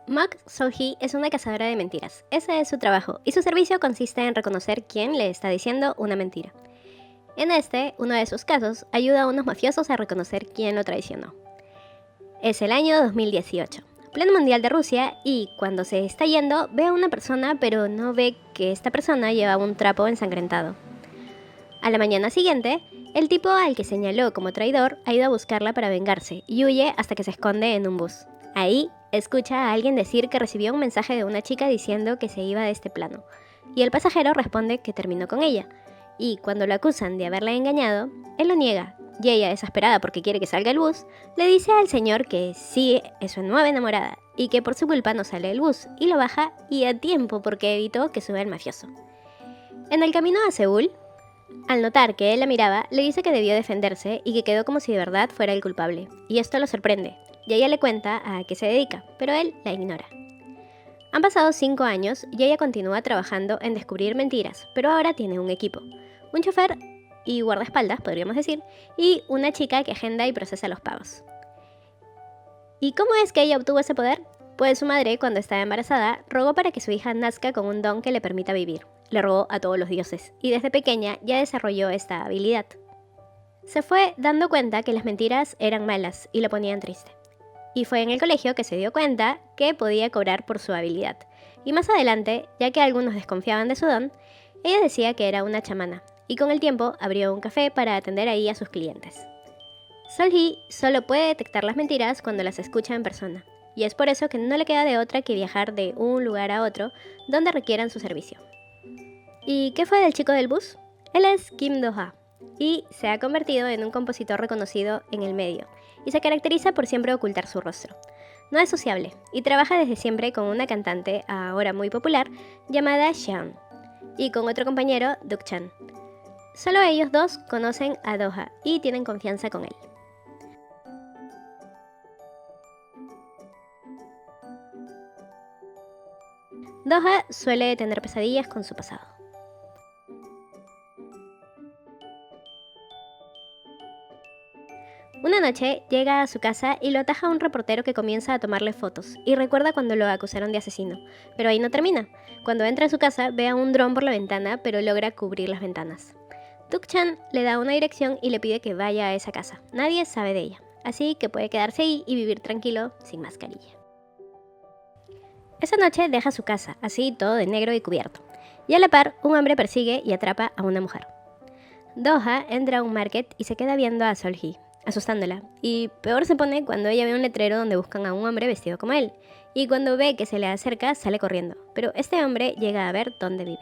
Mok So-hee es una cazadora de mentiras. Ese es su trabajo, y su servicio consiste en reconocer quién le está diciendo una mentira. En uno de sus casos, ayuda a unos mafiosos a reconocer quién lo traicionó. Es el año 2018, pleno mundial de Rusia, y cuando se está yendo, ve a una persona, pero no ve que esta persona lleva un trapo ensangrentado. A la mañana siguiente, el tipo al que señaló como traidor ha ido a buscarla para vengarse y huye hasta que se esconde en un bus. Ahí, escucha a alguien decir que recibió un mensaje de una chica diciendo que se iba de este plano, y el pasajero responde que terminó con ella. Y cuando lo acusan de haberla engañado, él lo niega, y ella, desesperada porque quiere que salga el bus, le dice al señor que sí es su nueva enamorada y que por su culpa no sale el bus, y lo baja, y a tiempo porque evitó que suba el mafioso. En el camino a Seúl, al notar que él la miraba, le dice que debió defenderse y que quedó como si de verdad fuera el culpable, y esto lo sorprende, y ella le cuenta a qué se dedica, pero él la ignora. Han pasado 5 años y ella continúa trabajando en descubrir mentiras, pero ahora tiene un equipo, un chofer y guardaespaldas, podríamos decir, y una chica que agenda y procesa los pagos. ¿Y cómo es que ella obtuvo ese poder? Pues su madre, cuando estaba embarazada, rogó para que su hija nazca con un don que le permita vivir. Le rogó a todos los dioses, y desde pequeña ya desarrolló esta habilidad. Se fue dando cuenta que las mentiras eran malas y lo ponían triste. Y fue en el colegio que se dio cuenta que podía cobrar por su habilidad. Y más adelante, ya que algunos desconfiaban de su don, ella decía que era una chamana, y con el tiempo abrió un café para atender ahí a sus clientes. Sol-hee solo puede detectar las mentiras cuando las escucha en persona, y es por eso que no le queda de otra que viajar de un lugar a otro donde requieran su servicio. ¿Y qué fue del chico del bus? Él es Kim Do-ha, y se ha convertido en un compositor reconocido en el medio, y se caracteriza por siempre ocultar su rostro. No es sociable, y trabaja desde siempre con una cantante ahora muy popular llamada Xian, y con otro compañero, Duk-chan. Solo ellos dos conocen a Do-ha y tienen confianza con él. Do-ha suele tener pesadillas con su pasado. Una noche llega a su casa y lo ataja un reportero que comienza a tomarle fotos y recuerda cuando lo acusaron de asesino. Pero ahí no termina. Cuando entra a su casa ve a un dron por la ventana, pero logra cubrir las ventanas. Duk-chan le da una dirección y le pide que vaya a esa casa. Nadie sabe de ella, así que puede quedarse ahí y vivir tranquilo sin mascarilla. Esa noche deja su casa, así todo de negro y cubierto. Y a la par, un hombre persigue y atrapa a una mujer. Do-ha entra a un market y se queda viendo a Sol-hee, asustándola, y peor se pone cuando ella ve un letrero donde buscan a un hombre vestido como él, y cuando ve que se le acerca sale corriendo, pero este hombre llega a ver dónde vive.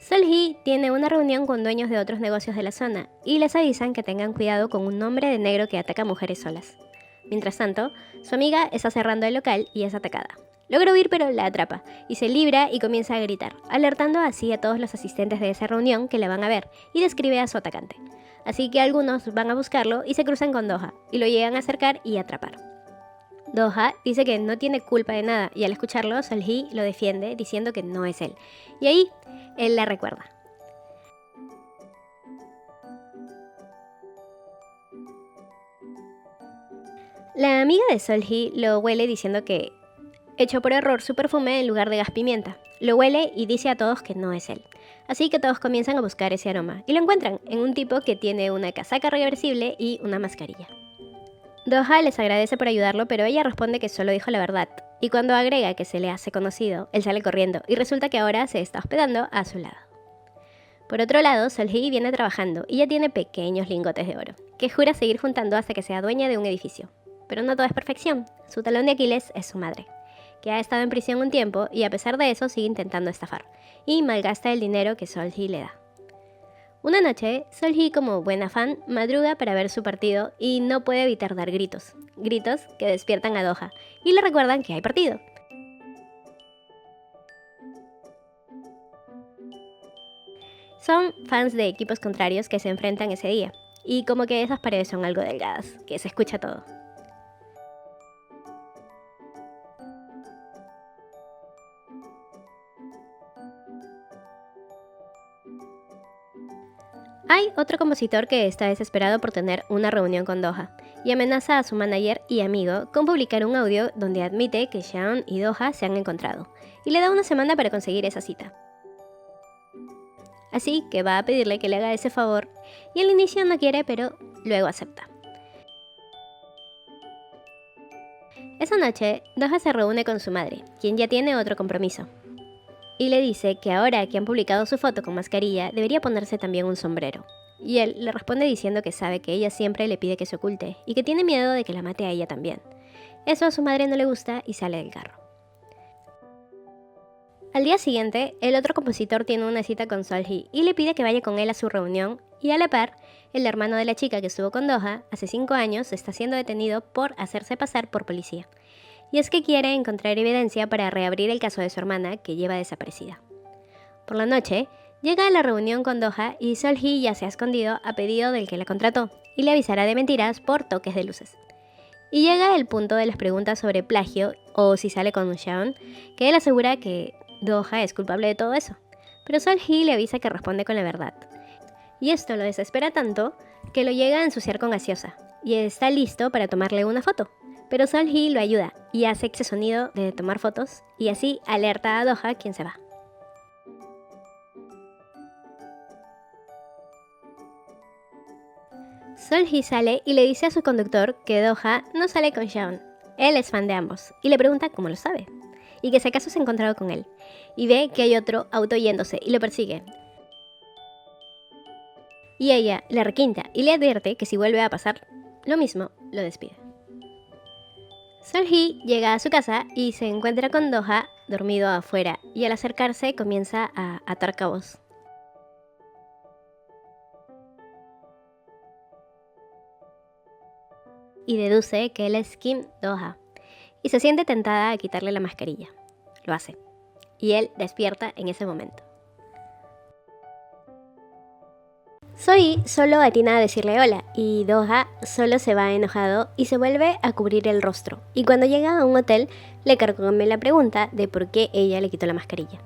Sol-hee tiene una reunión con dueños de otros negocios de la zona, y les avisan que tengan cuidado con un hombre de negro que ataca a mujeres solas. Mientras tanto, su amiga está cerrando el local y es atacada. Logra huir pero la atrapa, y se libra y comienza a gritar, alertando así a todos los asistentes de esa reunión que la van a ver, y describe a su atacante. Así que algunos van a buscarlo y se cruzan con Do-ha, y lo llegan a acercar y atrapar. Do-ha dice que no tiene culpa de nada, y al escucharlo, Sol-hee lo defiende diciendo que no es él. Y ahí, él la recuerda. La amiga de Sol-hee lo huele diciendo que echó por error su perfume en lugar de gas pimienta. Lo huele y dice a todos que no es él. Así que todos comienzan a buscar ese aroma y lo encuentran en un tipo que tiene una casaca reversible y una mascarilla. Do-ha les agradece por ayudarlo, pero ella responde que solo dijo la verdad. Y cuando agrega que se le hace conocido, él sale corriendo y resulta que ahora se está hospedando a su lado. Por otro lado, Sol-hee viene trabajando y ya tiene pequeños lingotes de oro, que jura seguir juntando hasta que sea dueña de un edificio. Pero no todo es perfección. Su talón de Aquiles es su madre, que ha estado en prisión un tiempo y a pesar de eso sigue intentando estafar, y malgasta el dinero que Sol-hee le da. Una noche, Sol-hee, como buena fan, madruga para ver su partido y no puede evitar dar gritos. Gritos que despiertan a Do-ha y le recuerdan que hay partido. Son fans de equipos contrarios que se enfrentan ese día, y como que esas paredes son algo delgadas, que se escucha todo. Hay otro compositor que está desesperado por tener una reunión con Do-ha, y amenaza a su manager y amigo con publicar un audio donde admite que Shawn y Doha se han encontrado y le da una semana para conseguir esa cita. Así que va a pedirle que le haga ese favor y al inicio no quiere, pero luego acepta. Esa noche, Doha se reúne con su madre, quien ya tiene otro compromiso, y le dice que ahora que han publicado su foto con mascarilla, debería ponerse también un sombrero. Y él le responde diciendo que sabe que ella siempre le pide que se oculte y que tiene miedo de que la mate a ella también. Eso a su madre no le gusta y sale del carro. Al día siguiente, el otro compositor tiene una cita con Seol-hee y le pide que vaya con él a su reunión, y a la par, el hermano de la chica que estuvo con Doha hace 5 años está siendo detenido por hacerse pasar por policía. Y es que quiere encontrar evidencia para reabrir el caso de su hermana, que lleva desaparecida. Por la noche, llega a la reunión con Doha y Seol-hee ya se ha escondido a pedido del que la contrató y le avisará de mentiras por toques de luces. Y llega el punto de las preguntas sobre plagio o si sale con Shawn, que él asegura que Doha es culpable de todo eso, pero Seol-hee le avisa que responde con la verdad. Y esto lo desespera tanto que lo llega a ensuciar con gaseosa y está listo para tomarle una foto. Pero Seol-hee lo ayuda y hace ese sonido de tomar fotos y así alerta a Doha, quien se va. Seol-hee sale y le dice a su conductor que Doha no sale con Shawn. Él es fan de ambos y le pregunta cómo lo sabe y que si acaso se ha encontrado con él, y ve que hay otro auto yéndose y lo persigue. Y ella le requinta y le advierte que si vuelve a pasar lo mismo, lo despide. Seol-hee llega a su casa y se encuentra con Doha dormido afuera, y al acercarse comienza a atar cabos. Y deduce que él es Kim Doha, y se siente tentada a quitarle la mascarilla. Lo hace, y él despierta en ese momento. Sohee solo atina a decirle hola, y Doha solo se va enojado y se vuelve a cubrir el rostro, y cuando llega a un hotel le carcome la pregunta de por qué ella le quitó la mascarilla.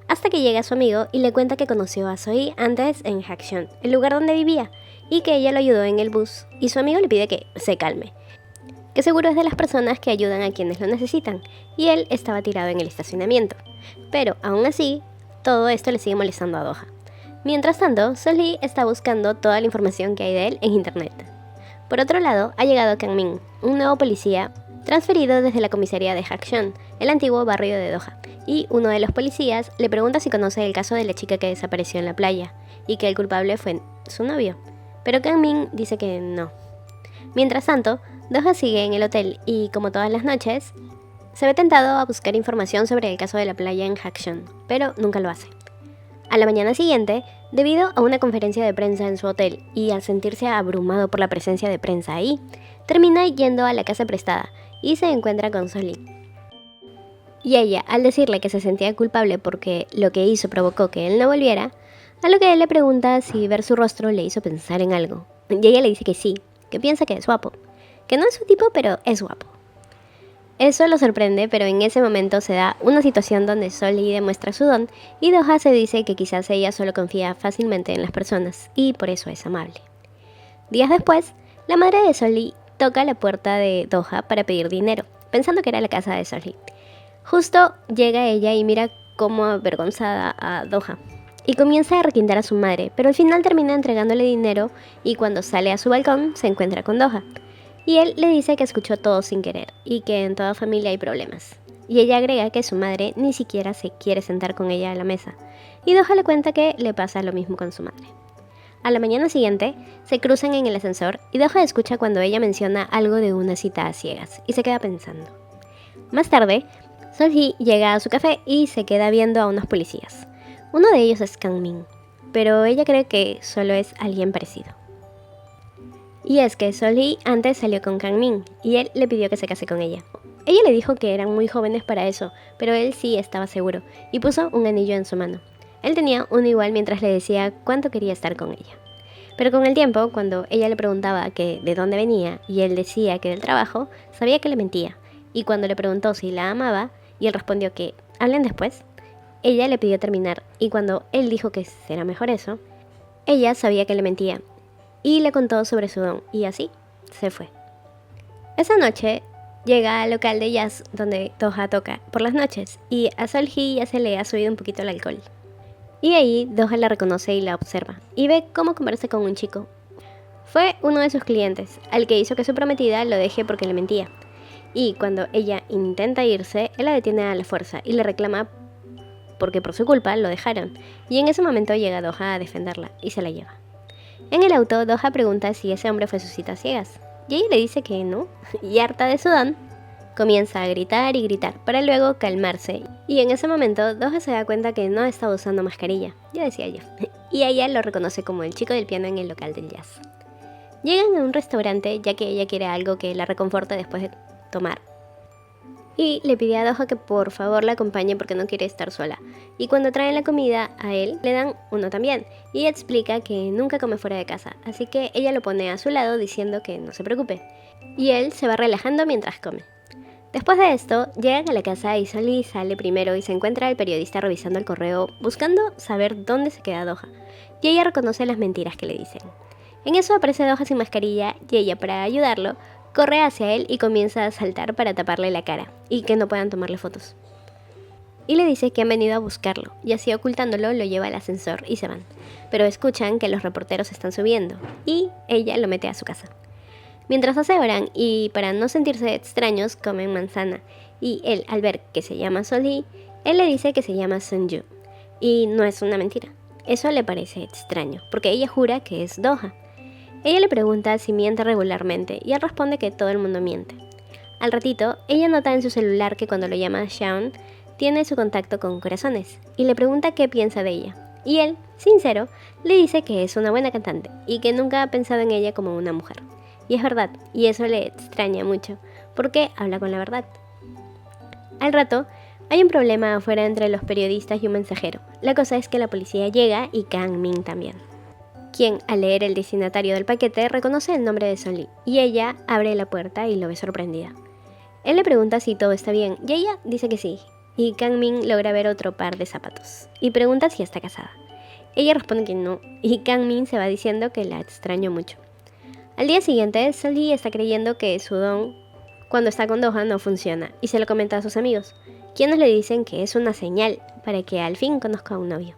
Hasta que llega su amigo y le cuenta que conoció a Sohee antes en Hakcheon, el lugar donde vivía, y que ella lo ayudó en el bus, y su amigo le pide que se calme, que seguro es de las personas que ayudan a quienes lo necesitan, y él estaba tirado en el estacionamiento. Pero aún así, todo esto le sigue molestando a Doha. Mientras tanto, Seol-hee está buscando toda la información que hay de él en internet. Por otro lado, ha llegado Kang-min, un nuevo policía transferido desde la comisaría de Hakcheon, el antiguo barrio de Doha, y uno de los policías le pregunta si conoce el caso de la chica que desapareció en la playa, y que el culpable fue su novio, pero Kang-min dice que no. Mientras tanto, Doha sigue en el hotel y, como todas las noches, se ve tentado a buscar información sobre el caso de la playa en Hakcheon, pero nunca lo hace. A la mañana siguiente, debido a una conferencia de prensa en su hotel y al sentirse abrumado por la presencia de prensa ahí, termina yendo a la casa prestada y se encuentra con Seol-hee. Y ella, al decirle que se sentía culpable porque lo que hizo provocó que él no volviera, a lo que él le pregunta si ver su rostro le hizo pensar en algo. Y ella le dice que sí, que piensa que es guapo, que no es su tipo, pero es guapo. Eso lo sorprende, pero en ese momento se da una situación donde Seol-hee demuestra su don y Doha se dice que quizás ella solo confía fácilmente en las personas y por eso es amable. Días después, la madre de Seol-hee toca la puerta de Doha para pedir dinero, pensando que era la casa de Seol-hee. Justo llega ella y mira como avergonzada a Doha y comienza a requintar a su madre, pero al final termina entregándole dinero y cuando sale a su balcón se encuentra con Doha. Y él le dice que escuchó todo sin querer y que en toda familia hay problemas. Y ella agrega que su madre ni siquiera se quiere sentar con ella a la mesa. Y Doha le cuenta que le pasa lo mismo con su madre. A la mañana siguiente, se cruzan en el ascensor y Doha escucha cuando ella menciona algo de una cita a ciegas y se queda pensando. Más tarde, Seol-hee llega a su café y se queda viendo a unos policías. Uno de ellos es Kang-min, pero ella cree que solo es alguien parecido. Y es que Seol-hee antes salió con Kang-min y él le pidió que se case con ella. Ella le dijo que eran muy jóvenes para eso, pero él sí estaba seguro y puso un anillo en su mano. Él tenía uno igual mientras le decía cuánto quería estar con ella. Pero con el tiempo, cuando ella le preguntaba que de dónde venía y él decía que del trabajo, sabía que le mentía. Y cuando le preguntó si la amaba y él respondió que hablen después, ella le pidió terminar y cuando él dijo que será mejor eso, ella sabía que le mentía y le contó sobre su don y así se fue. Esa noche llega al local de jazz donde Doha toca por las noches y a Sol-hee ya se le ha subido un poquito el alcohol. Y ahí Doha la reconoce y la observa y ve cómo conversa con un chico. Fue uno de sus clientes, al que hizo que su prometida lo deje porque le mentía. Y cuando ella intenta irse, él la detiene a la fuerza y le reclama porque por su culpa lo dejaron. Y en ese momento llega Doha a defenderla y se la lleva. En el auto, Doha pregunta si ese hombre fue su cita a ciegas. Y ella le dice que no, y harta de Sudán, comienza a gritar y gritar para luego calmarse. Y en ese momento, Doha se da cuenta que no estaba usando mascarilla, ya decía yo. Y ella lo reconoce como el chico del piano en el local del jazz. Llegan a un restaurante ya que ella quiere algo que la reconforte después de tomar. Y le pide a Doha que por favor la acompañe porque no quiere estar sola. Y cuando traen la comida a él, le dan uno también. Y ella explica que nunca come fuera de casa, así que ella lo pone a su lado diciendo que no se preocupe. Y él se va relajando mientras come. Después de esto, llegan a la casa y Sol-hee sale primero y se encuentra al periodista revisando el correo, buscando saber dónde se queda Doha. Y ella reconoce las mentiras que le dicen. En eso aparece Doha sin mascarilla y ella, para ayudarlo, corre hacia él y comienza a saltar para taparle la cara y que no puedan tomarle fotos. Y le dice que han venido a buscarlo, y así ocultándolo lo lleva al ascensor y se van. Pero escuchan que los reporteros están subiendo y ella lo mete a su casa. Mientras aseguran y para no sentirse extraños comen manzana y él, al ver que se llama Sol-hee, él le dice que se llama Sun-yu. Y no es una mentira. Eso le parece extraño porque ella jura que es Doha. Ella le pregunta si miente regularmente y él responde que todo el mundo miente. Al ratito, ella nota en su celular que cuando lo llama Shawn, tiene su contacto con corazones y le pregunta qué piensa de ella. Y él, sincero, le dice que es una buena cantante y que nunca ha pensado en ella como una mujer. Y es verdad, y eso le extraña mucho, porque habla con la verdad. Al rato, hay un problema afuera entre los periodistas y un mensajero. La cosa es que la policía llega y Kang Min también, quien, al leer el destinatario del paquete, reconoce el nombre de Sol-hee, y ella abre la puerta y lo ve sorprendida. Él le pregunta si todo está bien, y ella dice que sí, y Kang Min logra ver otro par de zapatos, y pregunta si está casada. Ella responde que no, y Kang Min se va diciendo que la extrañó mucho. Al día siguiente, Sol-hee está creyendo que su don, cuando está con Doha, no funciona, y se lo comenta a sus amigos, quienes le dicen que es una señal para que al fin conozca a un novio.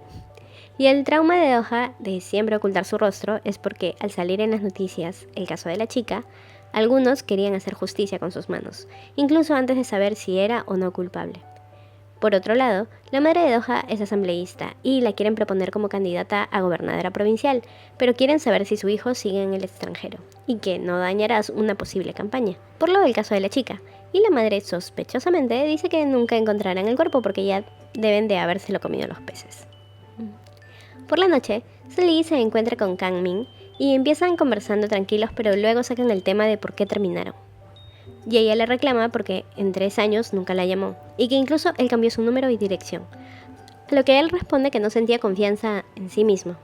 Y el trauma de Doha de siempre ocultar su rostro es porque al salir en las noticias el caso de la chica, algunos querían hacer justicia con sus manos, incluso antes de saber si era o no culpable. Por otro lado, la madre de Doha es asambleísta y la quieren proponer como candidata a gobernadora provincial, pero quieren saber si su hijo sigue en el extranjero y que no dañará una posible campaña, por lo del caso de la chica. Y la madre sospechosamente dice que nunca encontrarán el cuerpo porque ya deben de habérselo comido los peces. Por la noche, Sol-hee se encuentra con Kang Min y empiezan conversando tranquilos, pero luego sacan el tema de por qué terminaron. Y ella le reclama porque en 3 años nunca la llamó y que incluso él cambió su número y dirección. A lo que él responde que no sentía confianza en sí mismo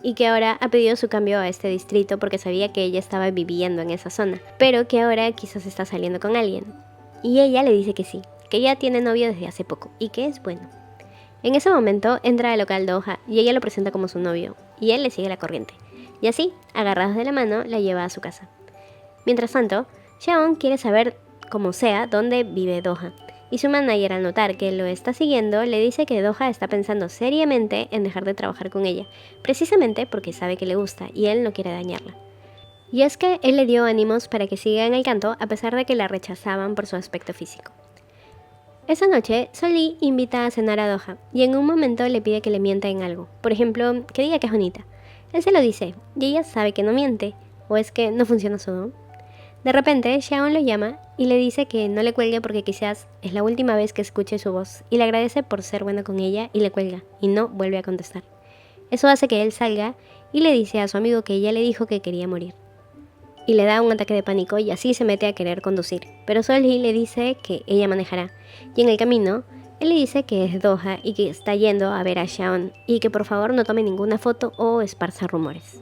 y que ahora ha pedido su cambio a este distrito porque sabía que ella estaba viviendo en esa zona, pero que ahora quizás está saliendo con alguien. Y ella le dice que sí, que ya tiene novio desde hace poco y que es bueno. En ese momento entra al local Doha y ella lo presenta como su novio y él le sigue la corriente. Y así, agarrados de la mano, la lleva a su casa. Mientras tanto, Shawn quiere saber, como sea, dónde vive Doha. Y su manager, al notar que lo está siguiendo, le dice que Doha está pensando seriamente en dejar de trabajar con ella, precisamente porque sabe que le gusta y él no quiere dañarla. Y es que él le dio ánimos para que siga en el canto a pesar de que la rechazaban por su aspecto físico. Esa noche, Sol-hee invita a cenar a Doha y en un momento le pide que le mienta en algo, por ejemplo, que diga que es bonita. Él se lo dice y ella sabe que no miente, o es que no funciona su don. De repente, Shawn lo llama y le dice que no le cuelgue porque quizás es la última vez que escuche su voz y le agradece por ser bueno con ella y le cuelga y no vuelve a contestar. Eso hace que él salga y le dice a su amigo que ella le dijo que quería morir. Y le da un ataque de pánico y así se mete a querer conducir. Pero Sol-hee le dice que ella manejará. Y en el camino, él le dice que es Doha y que está yendo a ver a Shawn y que por favor no tome ninguna foto o esparza rumores.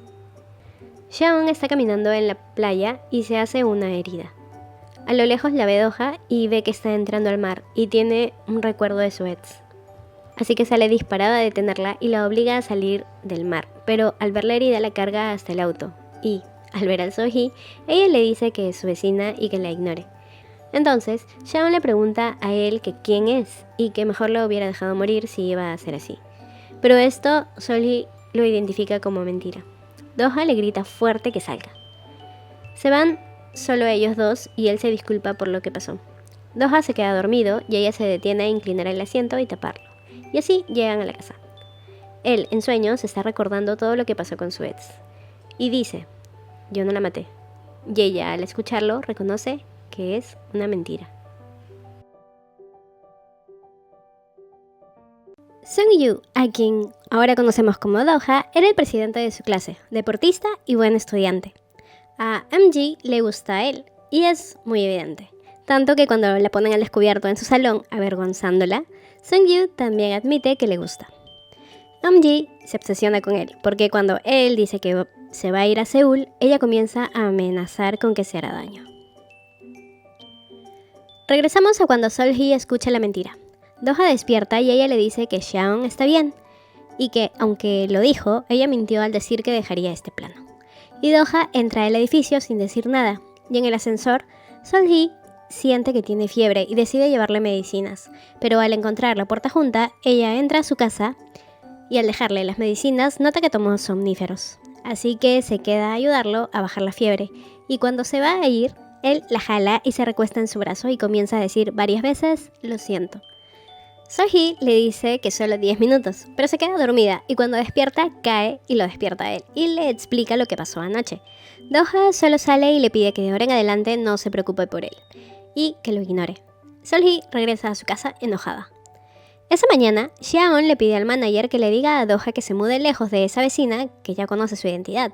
Shawn está caminando en la playa y se hace una herida. A lo lejos la ve Doha y ve que está entrando al mar y tiene un recuerdo de su ex. Así que sale disparada a detenerla y la obliga a salir del mar, pero al ver la herida la carga hasta el auto y, al ver al Seol-hee, ella le dice que es su vecina y que la ignore. Entonces, Shaon le pregunta a él que quién es y que mejor lo hubiera dejado morir si iba a ser así. Pero esto Seol-hee lo identifica como mentira. Do-ha le grita fuerte que salga. Se van solo ellos dos y él se disculpa por lo que pasó. Do-ha se queda dormido y ella se detiene a inclinar el asiento y taparlo. Y así llegan a la casa. Él, en sueños, está recordando todo lo que pasó con su ex. Y dice, yo no la maté. Y ella, al escucharlo, reconoce que es una mentira. Seung-yu, a quien ahora conocemos como Do-ha, era el presidente de su clase, deportista y buen estudiante. A MG le gusta a él, y es muy evidente. Tanto que cuando la ponen al descubierto en su salón, avergonzándola, Seung-yu también admite que le gusta. MG se obsesiona con él, porque cuando él dice que se va a ir a Seúl, ella comienza a amenazar con que se hará daño. Regresamos a cuando Seol-hee escucha la mentira. Do-ha despierta y ella le dice que Shaon está bien, y que, aunque lo dijo, ella mintió al decir que dejaría este plano. Y Do-ha entra al edificio sin decir nada, y en el ascensor, Seol-hee siente que tiene fiebre y decide llevarle medicinas, pero al encontrar la puerta junta, ella entra a su casa y al dejarle las medicinas nota que tomó somníferos, así que se queda a ayudarlo a bajar la fiebre, y cuando se va a ir, él la jala y se recuesta en su brazo y comienza a decir varias veces, lo siento. Seol-hee le dice que solo 10 minutos, pero se queda dormida y cuando despierta cae y lo despierta a él y le explica lo que pasó anoche. Do-ha solo sale y le pide que de ahora en adelante no se preocupe por él y que lo ignore. Seol-hee regresa a su casa enojada. Esa mañana, Shaon le pide al manager que le diga a Do-ha que se mude lejos de esa vecina que ya conoce su identidad.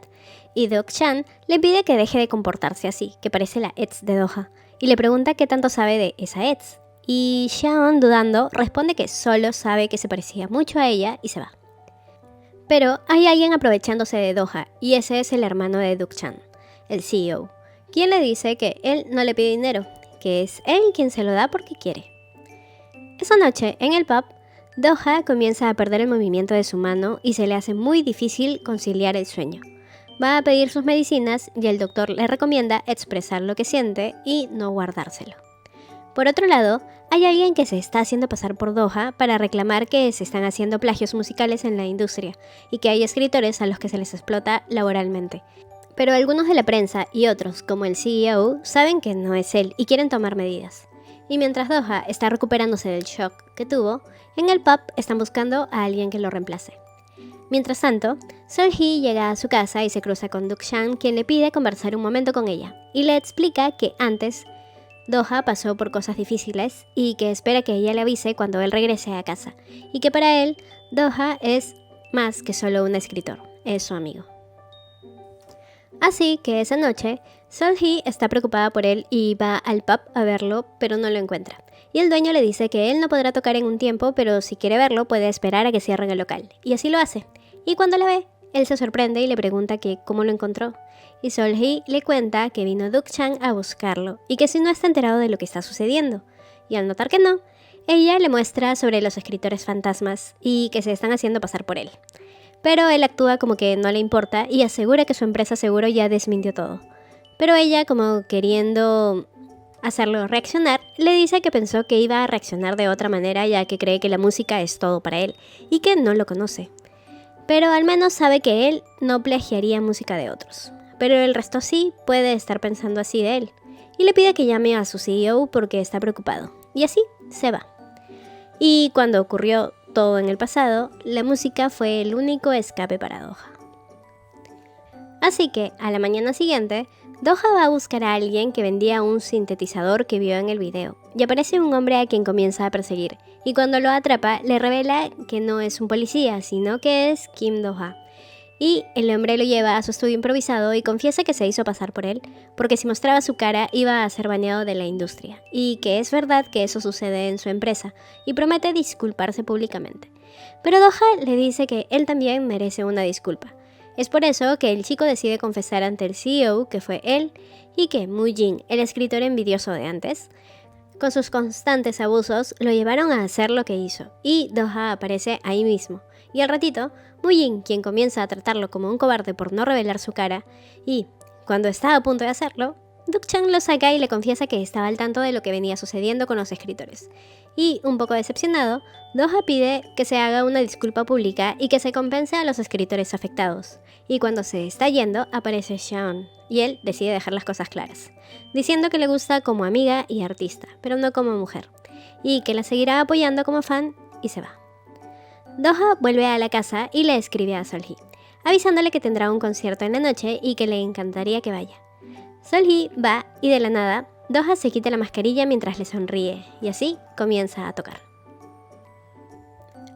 Y Deok-chan le pide que deje de comportarse así, que parece la ex de Do-ha, y le pregunta qué tanto sabe de esa ex. Y Shaon, dudando, responde que solo sabe que se parecía mucho a ella y se va. Pero hay alguien aprovechándose de Do-ha, y ese es el hermano de Deok-chan, el CEO, quien le dice que él no le pide dinero, que es él quien se lo da porque quiere. Esa noche, en el pub, Do-ha comienza a perder el movimiento de su mano y se le hace muy difícil conciliar el sueño. Va a pedir sus medicinas y el doctor le recomienda expresar lo que siente y no guardárselo. Por otro lado, hay alguien que se está haciendo pasar por Do-ha para reclamar que se están haciendo plagios musicales en la industria y que hay escritores a los que se les explota laboralmente. Pero algunos de la prensa y otros, como el CEO, saben que no es él y quieren tomar medidas. Y mientras Do-ha está recuperándose del shock que tuvo, en el pub están buscando a alguien que lo reemplace. Mientras tanto, Seol-hee llega a su casa y se cruza con Deok-chan, quien le pide conversar un momento con ella, y le explica que antes Do-ha pasó por cosas difíciles y que espera que ella le avise cuando él regrese a casa, y que para él, Do-ha es más que solo un escritor, es su amigo. Así que esa noche, Seol-hee está preocupada por él y va al pub a verlo, pero no lo encuentra. Y el dueño le dice que él no podrá tocar en un tiempo, pero si quiere verlo puede esperar a que cierren el local. Y así lo hace. Y cuando la ve, él se sorprende y le pregunta que cómo lo encontró. Y Seol-hee le cuenta que vino Deok-chan a buscarlo y que si no está enterado de lo que está sucediendo. Y al notar que no, ella le muestra sobre los escritores fantasmas y que se están haciendo pasar por él. Pero él actúa como que no le importa y asegura que su empresa seguro ya desmintió todo. Pero ella, como queriendo hacerlo reaccionar, le dice que pensó que iba a reaccionar de otra manera ya que cree que la música es todo para él y que no lo conoce. Pero al menos sabe que él no plagiaría música de otros. Pero el resto sí puede estar pensando así de él. Y le pide que llame a su CEO porque está preocupado. Y así se va. Y cuando ocurrió todo en el pasado, la música fue el único escape para Do-ha. Así que, a la mañana siguiente, Do-ha va a buscar a alguien que vendía un sintetizador que vio en el video, y aparece un hombre a quien comienza a perseguir, y cuando lo atrapa le revela que no es un policía, sino que es Kim Do-ha. Y el hombre lo lleva a su estudio improvisado y confiesa que se hizo pasar por él, porque si mostraba su cara iba a ser baneado de la industria, y que es verdad que eso sucede en su empresa, y promete disculparse públicamente. Pero Do-ha le dice que él también merece una disculpa. Es por eso que el chico decide confesar ante el CEO que fue él, y que Mu-jin, el escritor envidioso de antes, con sus constantes abusos, lo llevaron a hacer lo que hizo, y Do-ha aparece ahí mismo. Y al ratito, Mu-jin, quien comienza a tratarlo como un cobarde por no revelar su cara, y cuando estaba a punto de hacerlo, Duk-chan lo saca y le confiesa que estaba al tanto de lo que venía sucediendo con los escritores. Y, un poco decepcionado, Doha pide que se haga una disculpa pública y que se compense a los escritores afectados. Y cuando se está yendo, aparece Shaon, y él decide dejar las cosas claras, diciendo que le gusta como amiga y artista, pero no como mujer, y que la seguirá apoyando como fan, y se va. Doha vuelve a la casa y le escribe a Sol-hee, avisándole que tendrá un concierto en la noche y que le encantaría que vaya. Sol-hee va y de la nada, Doha se quita la mascarilla mientras le sonríe y así comienza a tocar.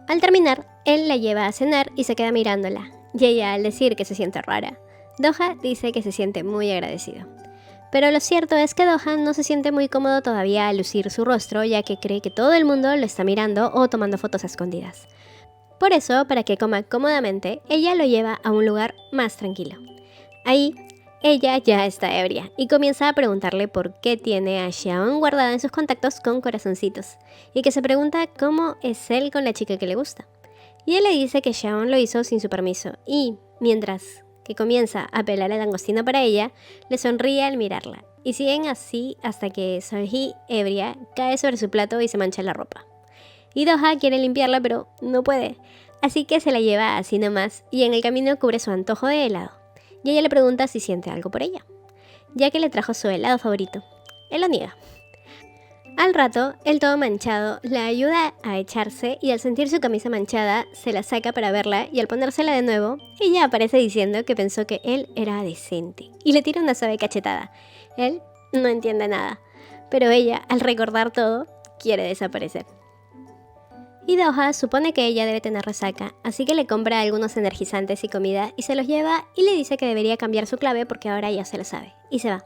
Al terminar, él la lleva a cenar y se queda mirándola, y ella al decir que se siente rara, Doha dice que se siente muy agradecido. Pero lo cierto es que Doha no se siente muy cómodo todavía al lucir su rostro, ya que cree que todo el mundo lo está mirando o tomando fotos a escondidas. Por eso, para que coma cómodamente, ella lo lleva a un lugar más tranquilo. Ahí, ella ya está ebria y comienza a preguntarle por qué tiene a Shaon guardada en sus contactos con corazoncitos, y que se pregunta cómo es él con la chica que le gusta. Y él le dice que Shaon lo hizo sin su permiso, y, mientras que comienza a pelar el langostino para ella, le sonríe al mirarla, y siguen así hasta que Sol-hee, ebria, cae sobre su plato y se mancha la ropa. Y Doha quiere limpiarla pero no puede, así que se la lleva así nomás y en el camino cubre su antojo de helado. Y ella le pregunta si siente algo por ella, ya que le trajo su helado favorito. Él lo niega. Al rato, él todo manchado la ayuda a echarse y al sentir su camisa manchada, se la saca para verla y al ponérsela de nuevo, ella aparece diciendo que pensó que él era decente y le tira una suave cachetada. Él no entiende nada, pero ella, al recordar todo, quiere desaparecer. Y Doha supone que ella debe tener resaca, así que le compra algunos energizantes y comida y se los lleva y le dice que debería cambiar su clave porque ahora ya se lo sabe, y se va.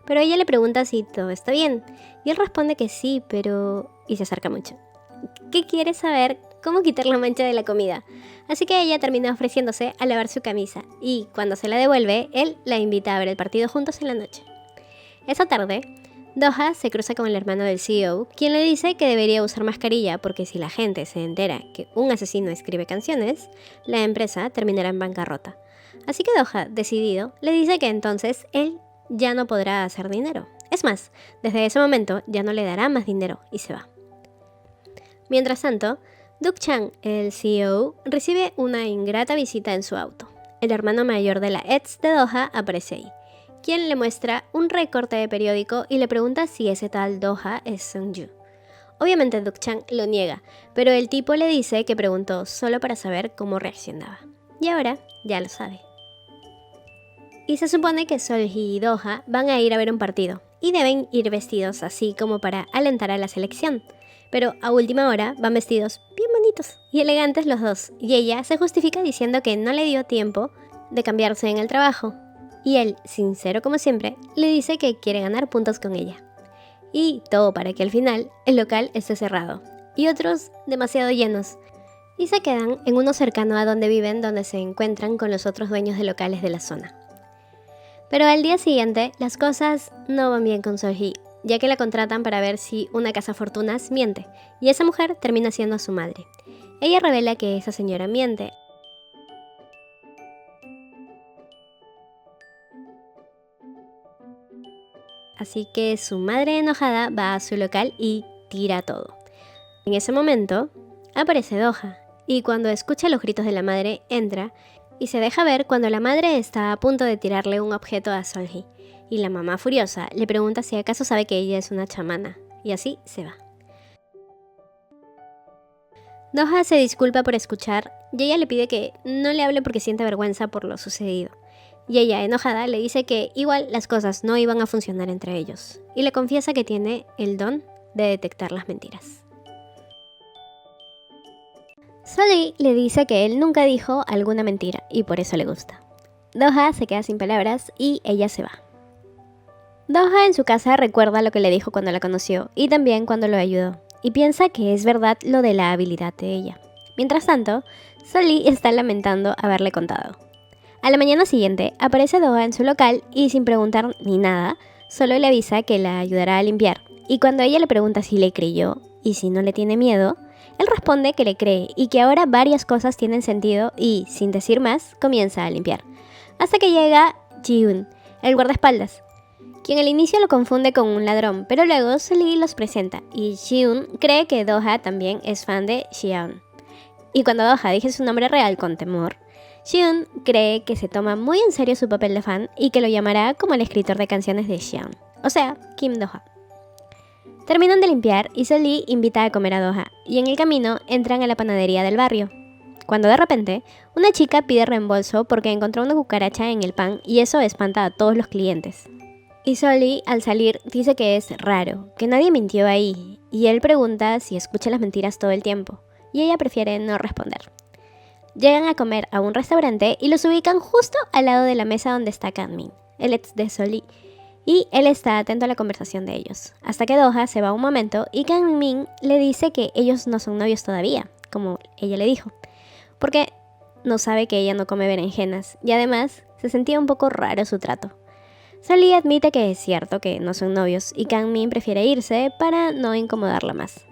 Pero ella le pregunta si todo está bien, y él responde que sí, pero... y se acerca mucho. ¿Qué quiere saber? ¿Cómo quitar la mancha de la comida? Así que ella termina ofreciéndose a lavar su camisa, y cuando se la devuelve, él la invita a ver el partido juntos en la noche. Esa tarde, Doha se cruza con el hermano del CEO, quien le dice que debería usar mascarilla porque si la gente se entera que un asesino escribe canciones, la empresa terminará en bancarrota. Así que Doha, decidido, le dice que entonces él ya no podrá hacer dinero. Es más, desde ese momento ya no le dará más dinero y se va. Mientras tanto, Duk-chan, el CEO, recibe una ingrata visita en su auto. El hermano mayor de la ex de Doha aparece ahí, quien le muestra un recorte de periódico y le pregunta si ese tal Doha es Sung-yu. Obviamente Duk-chan lo niega, pero el tipo le dice que preguntó solo para saber cómo reaccionaba. Y ahora ya lo sabe. Y se supone que Sol-hee y Doha van a ir a ver un partido, y deben ir vestidos así como para alentar a la selección. Pero a última hora van vestidos bien bonitos y elegantes los dos, y ella se justifica diciendo que no le dio tiempo de cambiarse en el trabajo. Y él, sincero como siempre, le dice que quiere ganar puntos con ella. Y todo para que al final el local esté cerrado, y otros demasiado llenos. Y se quedan en uno cercano a donde viven, donde se encuentran con los otros dueños de locales de la zona. Pero al día siguiente, las cosas no van bien con Sol-hee, ya que la contratan para ver si una cazafortunas miente, y esa mujer termina siendo su madre. Ella revela que esa señora miente. Así que su madre enojada va a su local y tira todo. En ese momento, aparece Doha, y cuando escucha los gritos de la madre, entra y se deja ver cuando la madre está a punto de tirarle un objeto a Sol-hee. Y la mamá furiosa le pregunta si acaso sabe que ella es una chamana, y así se va. Doha se disculpa por escuchar y ella le pide que no le hable porque siente vergüenza por lo sucedido. Y ella, enojada, le dice que igual las cosas no iban a funcionar entre ellos, y le confiesa que tiene el don de detectar las mentiras. Sol-hee le dice que él nunca dijo alguna mentira y por eso le gusta. Doha se queda sin palabras y ella se va. Doha en su casa recuerda lo que le dijo cuando la conoció y también cuando lo ayudó, y piensa que es verdad lo de la habilidad de ella. Mientras tanto, Sol-hee está lamentando haberle contado. A la mañana siguiente, aparece Doha en su local y sin preguntar ni nada, solo le avisa que la ayudará a limpiar. Y cuando ella le pregunta si le creyó y si no le tiene miedo, él responde que le cree y que ahora varias cosas tienen sentido y, sin decir más, comienza a limpiar. Hasta que llega Ji-un, el guardaespaldas, quien al inicio lo confunde con un ladrón, pero luego Sol-Lee los presenta y Ji-un cree que Do-ha también es fan de Xiaon. Y cuando Do-ha dice su nombre real con temor, Ji-un cree que se toma muy en serio su papel de fan y que lo llamará como el escritor de canciones de Xiaon, o sea, Kim Do-ha. Terminan de limpiar y Sol-Lee invita a comer a Do-ha, y en el camino entran a la panadería del barrio, cuando de repente una chica pide reembolso porque encontró una cucaracha en el pan y eso espanta a todos los clientes. Y Sol-Lee al salir dice que es raro, que nadie mintió ahí, y él pregunta si escucha las mentiras todo el tiempo, y ella prefiere no responder. Llegan a comer a un restaurante y los ubican justo al lado de la mesa donde está Kang-min, el ex de Sol-Lee, y él está atento a la conversación de ellos, hasta que Do-ha se va un momento y Kang-min le dice que ellos no son novios todavía, como ella le dijo, porque no sabe que ella no come berenjenas, y además se sentía un poco raro su trato. Sol-Lee admite que es cierto que no son novios y Kang-min prefiere irse para no incomodarla más.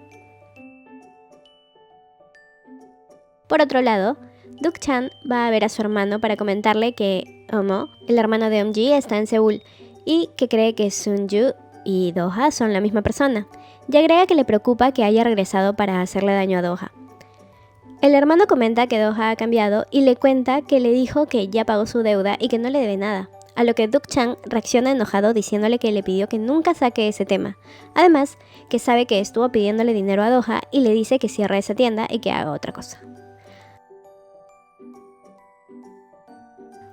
Por otro lado, Duk-chan va a ver a su hermano para comentarle que Omo, el hermano de Eum-ji, está en Seúl y que cree que Sun-ju y Do-ha son la misma persona, y agrega que le preocupa que haya regresado para hacerle daño a Do-ha. El hermano comenta que Do-ha ha cambiado y le cuenta que le dijo que ya pagó su deuda y que no le debe nada, a lo que Duk-chan reacciona enojado diciéndole que le pidió que nunca saque ese tema. Además, que sabe que estuvo pidiéndole dinero a Do-ha y le dice que cierre esa tienda y que haga otra cosa.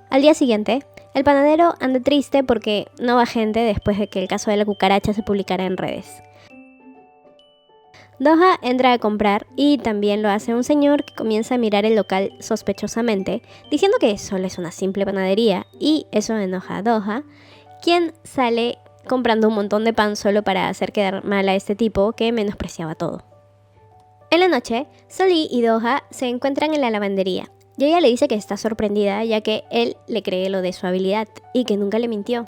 Al día siguiente, el panadero anda triste porque no va gente después de que el caso de la cucaracha se publicara en redes. Do-ha entra a comprar y también lo hace un señor que comienza a mirar el local sospechosamente, diciendo que solo es una simple panadería, y eso enoja a Do-ha, quien sale comprando un montón de pan solo para hacer quedar mal a este tipo que menospreciaba todo. En la noche, Sol-Lee y Do-ha se encuentran en la lavandería, y ella le dice que está sorprendida ya que él le cree lo de su habilidad y que nunca le mintió,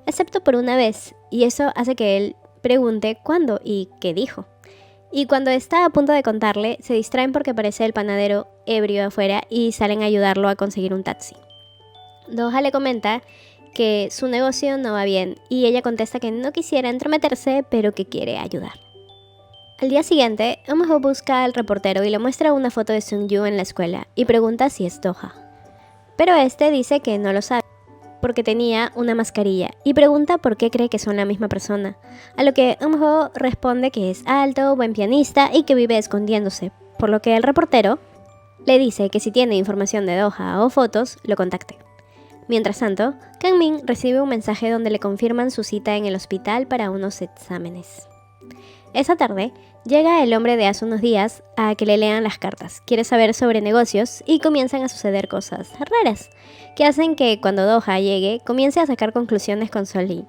excepto por una vez, y eso hace que él pregunte cuándo y qué dijo. Y cuando está a punto de contarle, se distraen porque aparece el panadero ebrio afuera y salen a ayudarlo a conseguir un taxi. Do-ha le comenta que su negocio no va bien y ella contesta que no quisiera entrometerse, pero que quiere ayudar. Al día siguiente, Eum-ho busca al reportero y le muestra una foto de Seung-ju en la escuela y pregunta si es Do-ha. Pero este dice que no lo sabe, porque tenía una mascarilla, y pregunta por qué cree que son la misma persona, a lo que Eum-ho responde que es alto, buen pianista y que vive escondiéndose, por lo que el reportero le dice que si tiene información de Do-ha o fotos, lo contacte. Mientras tanto, Kang-min recibe un mensaje donde le confirman su cita en el hospital para unos exámenes. Esa tarde, llega el hombre de hace unos días a que le lean las cartas, quiere saber sobre negocios y comienzan a suceder cosas raras, que hacen que cuando Do-ha llegue comience a sacar conclusiones con Sol-Lee,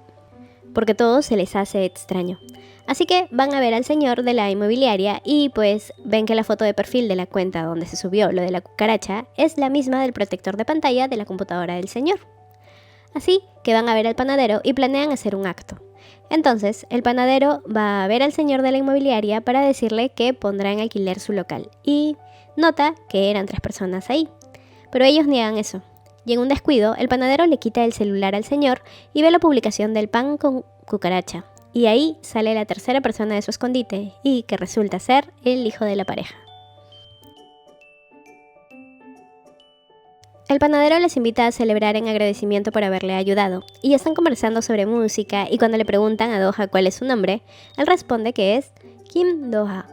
porque todo se les hace extraño. Así que van a ver al señor de la inmobiliaria y pues ven que la foto de perfil de la cuenta donde se subió lo de la cucaracha es la misma del protector de pantalla de la computadora del señor. Así que van a ver al panadero y planean hacer un acto. Entonces, el panadero va a ver al señor de la inmobiliaria para decirle que pondrá en alquiler su local y nota que eran 3 personas ahí, pero ellos niegan eso. Y en un descuido, el panadero le quita el celular al señor y ve la publicación del pan con cucaracha, y ahí sale la tercera persona de su escondite y que resulta ser el hijo de la pareja. El panadero les invita a celebrar en agradecimiento por haberle ayudado, y están conversando sobre música y cuando le preguntan a Do-ha cuál es su nombre, él responde que es Kim Do-ha.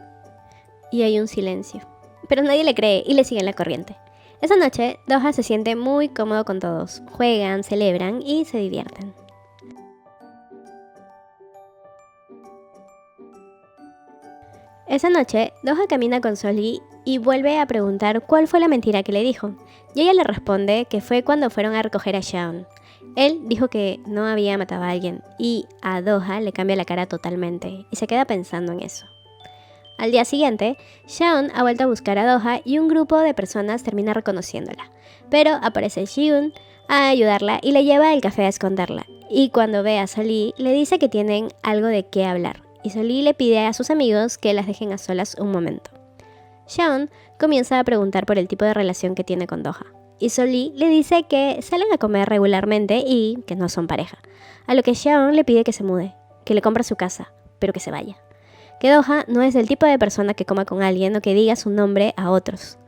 Y hay un silencio. Pero nadie le cree y le siguen la corriente. Esa noche, Do-ha se siente muy cómodo con todos, juegan, celebran y se divierten. Esa noche, Do-ha camina con Sol-Lee y vuelve a preguntar cuál fue la mentira que le dijo, y ella le responde que fue cuando fueron a recoger a Xiaon. Él dijo que no había matado a alguien, y a Do-ha le cambia la cara totalmente, y se queda pensando en eso. Al día siguiente, Xiaon ha vuelto a buscar a Do-ha y un grupo de personas termina reconociéndola, pero aparece Ji-un a ayudarla y le lleva el café a esconderla, y cuando ve a Sol-Lee le dice que tienen algo de qué hablar, y Sol-Lee le pide a sus amigos que las dejen a solas un momento. Xiaon comienza a preguntar por el tipo de relación que tiene con Do-ha, y Sol-Lee le dice que salen a comer regularmente y que no son pareja. A lo que Xiaon le pide que se mude, que le compre su casa, pero que se vaya. Que Doha no es el tipo de persona que coma con alguien o que diga su nombre a otros.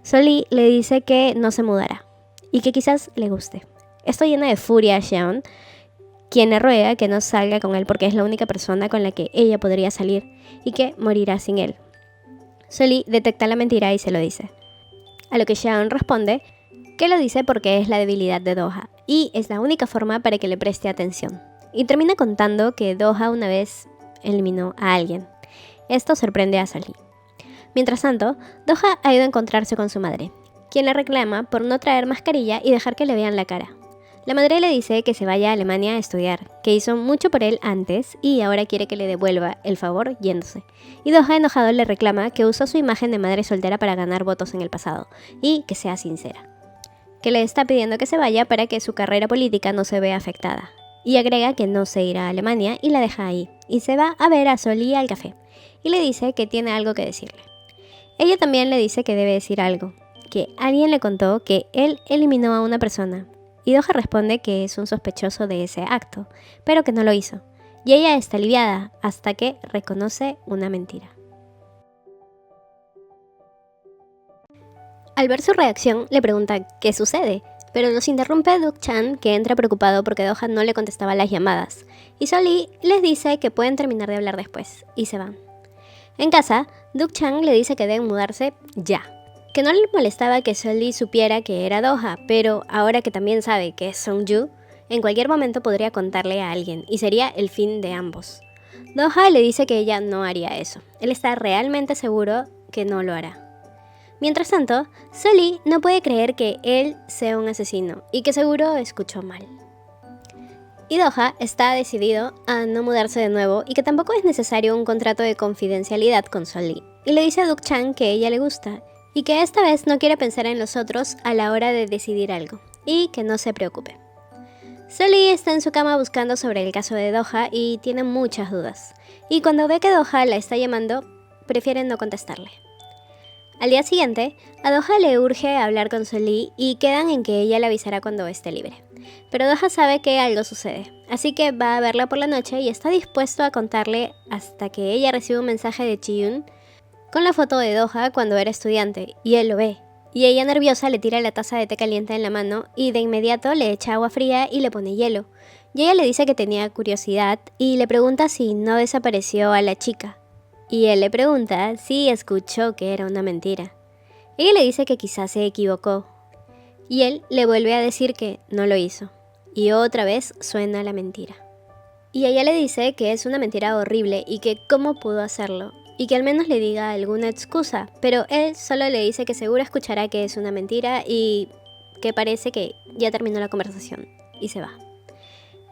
Sol-Lee le dice que no se mudará y que quizás le guste. Esto llena de furia a Xiaon, quien le ruega que no salga con él porque es la única persona con la que ella podría salir y que morirá sin él. Sol-Lee detecta la mentira y se lo dice. A lo que Xiaon responde que lo dice porque es la debilidad de Doha y es la única forma para que le preste atención. Y termina contando que Doha una vez eliminó a alguien. Esto sorprende a Sol-Lee. Mientras tanto, Doha ha ido a encontrarse con su madre, quien le reclama por no traer mascarilla y dejar que le vean la cara. La madre le dice que se vaya a Alemania a estudiar, que hizo mucho por él antes y ahora quiere que le devuelva el favor yéndose. Y Doha, enojado, le reclama que usó su imagen de madre soltera para ganar votos en el pasado y que sea sincera. Que le está pidiendo que se vaya para que su carrera política no se vea afectada. Y agrega que no se irá a Alemania y la deja ahí, y se va a ver a Sol-Lee al café, y le dice que tiene algo que decirle. Ella también le dice que debe decir algo, que alguien le contó que él eliminó a una persona, y Doha responde que es un sospechoso de ese acto, pero que no lo hizo, y ella está aliviada hasta que reconoce una mentira. Al ver su reacción, le pregunta qué sucede, pero los interrumpe Duk-chan, que entra preocupado porque Doha no le contestaba las llamadas, y Sol-Lee les dice que pueden terminar de hablar después, y se van. En casa, Duk-chan le dice que deben mudarse ya, que no le molestaba que Sol-Lee supiera que era Doha, pero ahora que también sabe que es Song-Yu, en cualquier momento podría contarle a alguien, y sería el fin de ambos. Doha le dice que ella no haría eso, él está realmente seguro que no lo hará. Mientras tanto, Sol-Lee no puede creer que él sea un asesino y que seguro escuchó mal. Y Doha está decidido a no mudarse de nuevo y que tampoco es necesario un contrato de confidencialidad con Sol-Lee. Y le dice a Duk-chan que ella le gusta y que esta vez no quiere pensar en los otros a la hora de decidir algo y que no se preocupe. Sol-Lee está en su cama buscando sobre el caso de Doha y tiene muchas dudas. Y cuando ve que Doha la está llamando, prefiere no contestarle. Al día siguiente, a Doha le urge hablar con Sol-Lee y quedan en que ella le avisará cuando esté libre. Pero Doha sabe que algo sucede, así que va a verla por la noche y está dispuesto a contarle hasta que ella recibe un mensaje de Chi-Yun con la foto de Doha cuando era estudiante, y él lo ve. Y ella, nerviosa, le tira la taza de té caliente en la mano y de inmediato le echa agua fría y le pone hielo. Y ella le dice que tenía curiosidad y le pregunta si no desapareció a la chica. Y él le pregunta si escuchó que era una mentira. Ella le dice que quizás se equivocó. Y él le vuelve a decir que no lo hizo. Y otra vez suena la mentira. Y ella le dice que es una mentira horrible y que cómo pudo hacerlo. Y que al menos le diga alguna excusa. Pero él solo le dice que seguro escuchará que es una mentira y que parece que ya terminó la conversación. Y se va.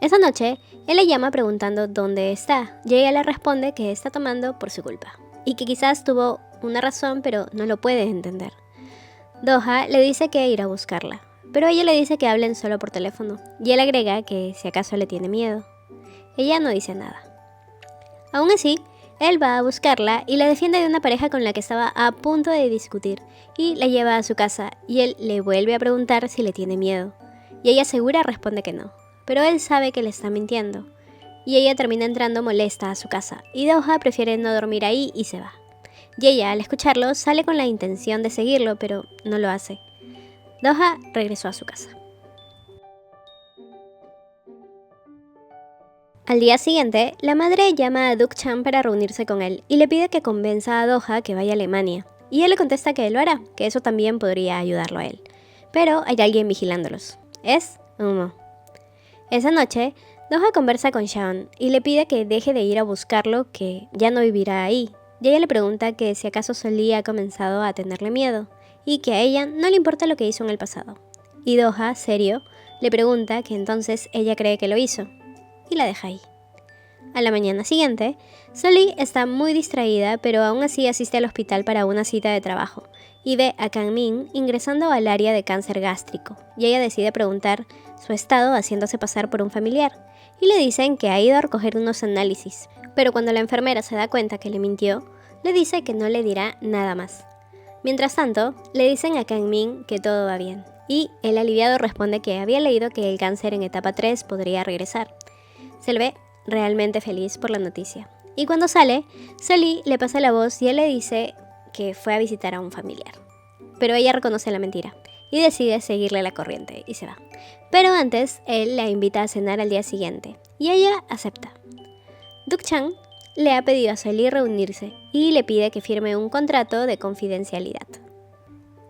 Esa noche, él le llama preguntando dónde está, y ella le responde que está tomando por su culpa, y que quizás tuvo una razón pero no lo puede entender. Doha le dice que irá a buscarla, pero ella le dice que hablen solo por teléfono, y él agrega que si acaso le tiene miedo. Ella no dice nada. Aún así, él va a buscarla y la defiende de una pareja con la que estaba a punto de discutir, y la lleva a su casa, y él le vuelve a preguntar si le tiene miedo, y ella segura responde que no. Pero él sabe que le está mintiendo, y ella termina entrando molesta a su casa, y Doha prefiere no dormir ahí y se va. Y ella, al escucharlo, sale con la intención de seguirlo, pero no lo hace. Doha regresó a su casa. Al día siguiente, la madre llama a Duk-chan para reunirse con él, y le pide que convenza a Doha que vaya a Alemania, y él le contesta que él lo hará, que eso también podría ayudarlo a él. Pero hay alguien vigilándolos. Es Umo. Esa noche, Doha conversa con Xiaon y le pide que deje de ir a buscarlo, que ya no vivirá ahí. Y ella le pregunta que si acaso Sol-Lee ha comenzado a tenerle miedo, y que a ella no le importa lo que hizo en el pasado. Y Doha, serio, le pregunta que entonces ella cree que lo hizo, y la deja ahí. A la mañana siguiente, Sol-Lee está muy distraída, pero aún así asiste al hospital para una cita de trabajo, y ve a Kang-min ingresando al área de cáncer gástrico, y ella decide preguntar su estado haciéndose pasar por un familiar, y le dicen que ha ido a recoger unos análisis, pero cuando la enfermera se da cuenta que le mintió, le dice que no le dirá nada más. Mientras tanto, le dicen a Kang-min que todo va bien, y el aliviado responde que había leído que el cáncer en etapa 3 podría regresar. Se le ve realmente feliz por la noticia. Y cuando sale, Sully le pasa la voz y él le dice que fue a visitar a un familiar. Pero ella reconoce la mentira y decide seguirle la corriente y se va. Pero antes, él la invita a cenar al día siguiente y ella acepta. Duk-chan le ha pedido a Sully reunirse y le pide que firme un contrato de confidencialidad.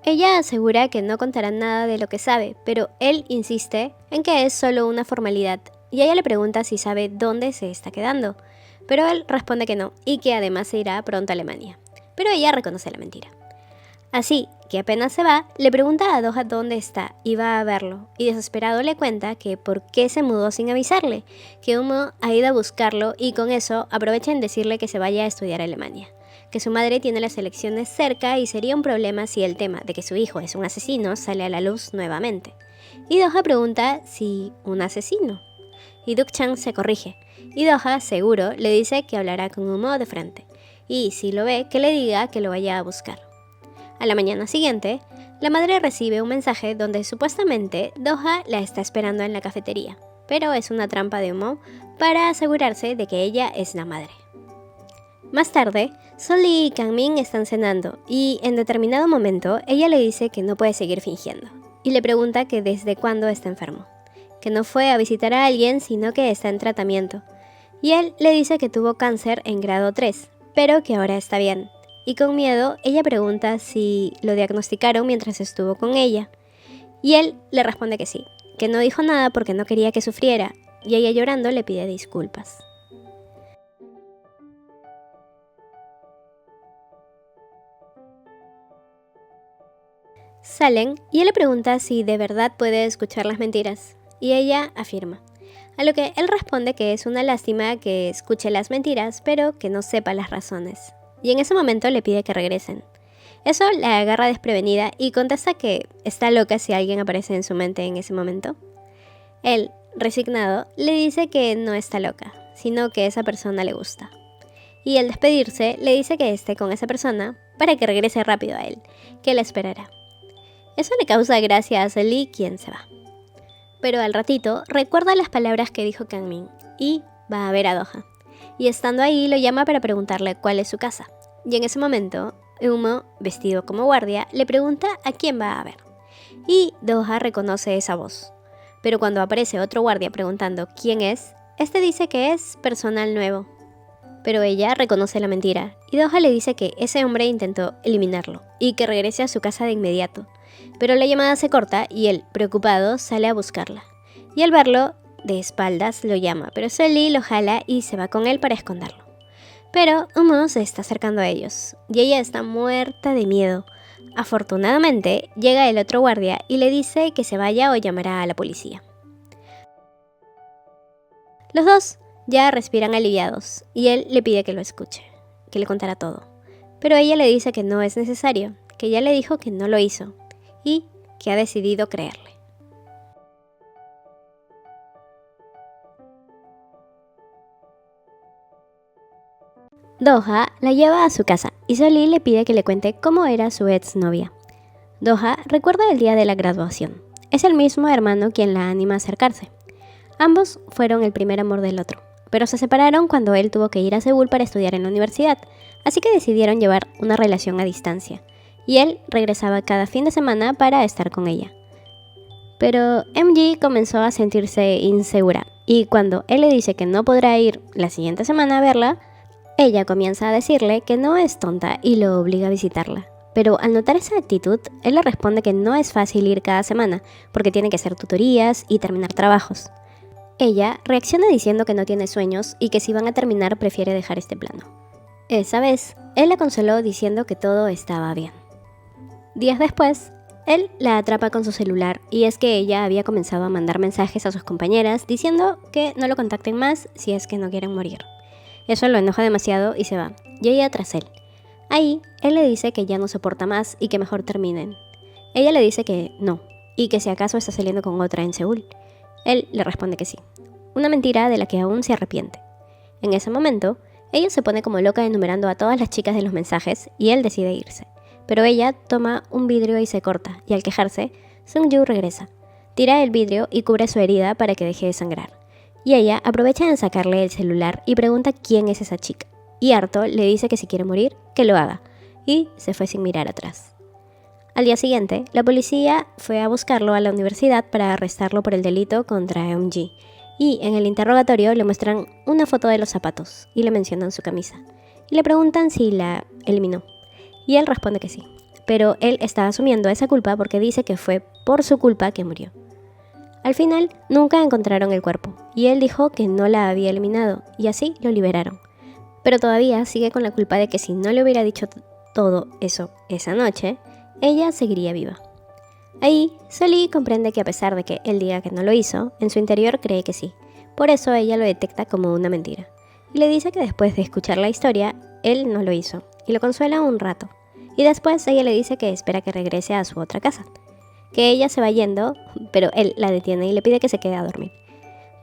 Ella asegura que no contará nada de lo que sabe, pero él insiste en que es solo una formalidad y ella le pregunta si sabe dónde se está quedando, pero él responde que no y que además se irá pronto a Alemania, pero ella reconoce la mentira. Así que apenas se va, le pregunta a Do-ha dónde está y va a verlo, y desesperado le cuenta que por qué se mudó sin avisarle, que Umo ha ido a buscarlo y con eso aprovecha en decirle que se vaya a estudiar a Alemania, que su madre tiene las elecciones cerca y sería un problema si el tema de que su hijo es un asesino sale a la luz nuevamente. Y Do-ha pregunta si un asesino. Y Duk-chan se corrige, y Do-ha, seguro, le dice que hablará con Umo de frente, y si lo ve, que le diga que lo vaya a buscar. A la mañana siguiente, la madre recibe un mensaje donde supuestamente Do-ha la está esperando en la cafetería, pero es una trampa de Umo para asegurarse de que ella es la madre. Más tarde, Sully y Kang-min están cenando y en determinado momento ella le dice que no puede seguir fingiendo y le pregunta que desde cuándo está enfermo, que no fue a visitar a alguien sino que está en tratamiento, y él le dice que tuvo cáncer en grado 3, pero que ahora está bien. Y con miedo, ella pregunta si lo diagnosticaron mientras estuvo con ella. Y él le responde que sí, que no dijo nada porque no quería que sufriera, y ella llorando le pide disculpas. Salen y él le pregunta si de verdad puede escuchar las mentiras, y ella afirma. A lo que él responde que es una lástima que escuche las mentiras, pero que no sepa las razones. Y en ese momento le pide que regresen. Eso la agarra desprevenida y contesta que está loca si alguien aparece en su mente en ese momento. Él, resignado, le dice que no está loca, sino que esa persona le gusta. Y al despedirse, le dice que esté con esa persona para que regrese rápido a él, que la esperará. Eso le causa gracia a Sully, quien se va. Pero al ratito recuerda las palabras que dijo Kang-min y va a ver a Do-ha. Y estando ahí lo llama para preguntarle cuál es su casa. Y en ese momento, Umo, vestido como guardia, le pregunta a quién va a ver. Y Do-ha reconoce esa voz. Pero cuando aparece otro guardia preguntando quién es, este dice que es personal nuevo. Pero ella reconoce la mentira, y Do-ha le dice que ese hombre intentó eliminarlo, y que regrese a su casa de inmediato. Pero la llamada se corta y él, preocupado, sale a buscarla. Y al verlo, de espaldas lo llama, pero Sully lo jala y se va con él para esconderlo. Pero Umo se está acercando a ellos, y ella está muerta de miedo. Afortunadamente, llega el otro guardia y le dice que se vaya o llamará a la policía. Los dos ya respiran aliviados, y él le pide que lo escuche, que le contará todo. Pero ella le dice que no es necesario, que ya le dijo que no lo hizo, y que ha decidido creerle. Do-ha la lleva a su casa y Sully le pide que le cuente cómo era su exnovia. Do-ha recuerda el día de la graduación. Es el mismo hermano quien la anima a acercarse. Ambos fueron el primer amor del otro, pero se separaron cuando él tuvo que ir a Seúl para estudiar en la universidad, así que decidieron llevar una relación a distancia, y él regresaba cada fin de semana para estar con ella. Pero MG comenzó a sentirse insegura, y cuando él le dice que no podrá ir la siguiente semana a verla, ella comienza a decirle que no es tonta y lo obliga a visitarla. Pero al notar esa actitud, él le responde que no es fácil ir cada semana, porque tiene que hacer tutorías y terminar trabajos. Ella reacciona diciendo que no tiene sueños y que si van a terminar prefiere dejar este plano. Esa vez, él la consoló diciendo que todo estaba bien. Días después, él la atrapa con su celular y es que ella había comenzado a mandar mensajes a sus compañeras diciendo que no lo contacten más si es que no quieren morir. Eso lo enoja demasiado y se va, y ella tras él. Ahí, él le dice que ya no soporta más y que mejor terminen. Ella le dice que no, y que si acaso está saliendo con otra en Seúl. Él le responde que sí, una mentira de la que aún se arrepiente. En ese momento, ella se pone como loca enumerando a todas las chicas de los mensajes y él decide irse. Pero ella toma un vidrio y se corta, y al quejarse, Sung-Yu regresa, tira el vidrio y cubre su herida para que deje de sangrar. Y ella aprovecha en sacarle el celular y pregunta quién es esa chica. Y harto le dice que si quiere morir, que lo haga. Y se fue sin mirar atrás. Al día siguiente, la policía fue a buscarlo a la universidad para arrestarlo por el delito contra Eun-ji. Y en el interrogatorio le muestran una foto de los zapatos y le mencionan su camisa. Y le preguntan si la eliminó. Y él responde que sí. Pero él está asumiendo esa culpa porque dice que fue por su culpa que murió. Al final, nunca encontraron el cuerpo, y él dijo que no la había eliminado, y así lo liberaron. Pero todavía sigue con la culpa de que si no le hubiera dicho todo eso esa noche, ella seguiría viva. Ahí, Sol-Lee comprende que a pesar de que él diga que no lo hizo, en su interior cree que sí. Por eso ella lo detecta como una mentira. Y le dice que después de escuchar la historia, él no lo hizo, y lo consuela un rato. Y después ella le dice que espera que regrese a su otra casa. Que ella se va yendo, pero él la detiene y le pide que se quede a dormir.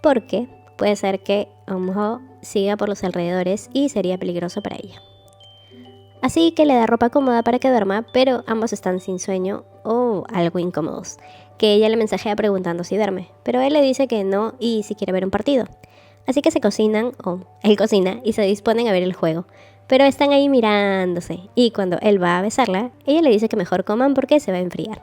Porque puede ser que Eun-ho siga por los alrededores y sería peligroso para ella. Así que le da ropa cómoda para que duerma, pero ambos están sin sueño o algo incómodos. Que ella le mensajea preguntando si duerme, pero él le dice que no y si quiere ver un partido. Así que se cocinan, o él cocina, y se disponen a ver el juego. Pero están ahí mirándose, y cuando él va a besarla, ella le dice que mejor coman porque se va a enfriar.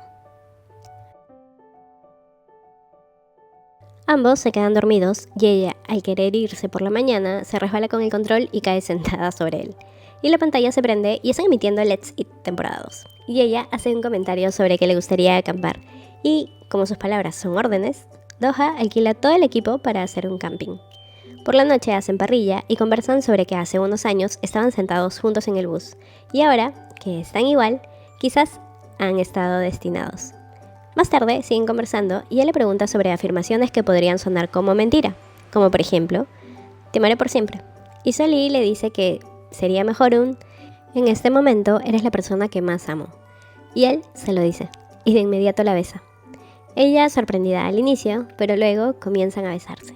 Ambos se quedan dormidos y ella, al querer irse por la mañana, se resbala con el control y cae sentada sobre él. Y la pantalla se prende y están emitiendo Let's Eat temporada 2. Y ella hace un comentario sobre que le gustaría acampar. Y, como sus palabras son órdenes, Doha alquila todo el equipo para hacer un camping. Por la noche hacen parrilla y conversan sobre que hace unos años estaban sentados juntos en el bus. Y ahora, que están igual, quizás han estado destinados. Más tarde siguen conversando y él le pregunta sobre afirmaciones que podrían sonar como mentira, como por ejemplo, te amaré por siempre. Y Sol-Lee le dice que sería mejor en este momento eres la persona que más amo. Y él se lo dice, y de inmediato la besa. Ella sorprendida al inicio, pero luego comienzan a besarse.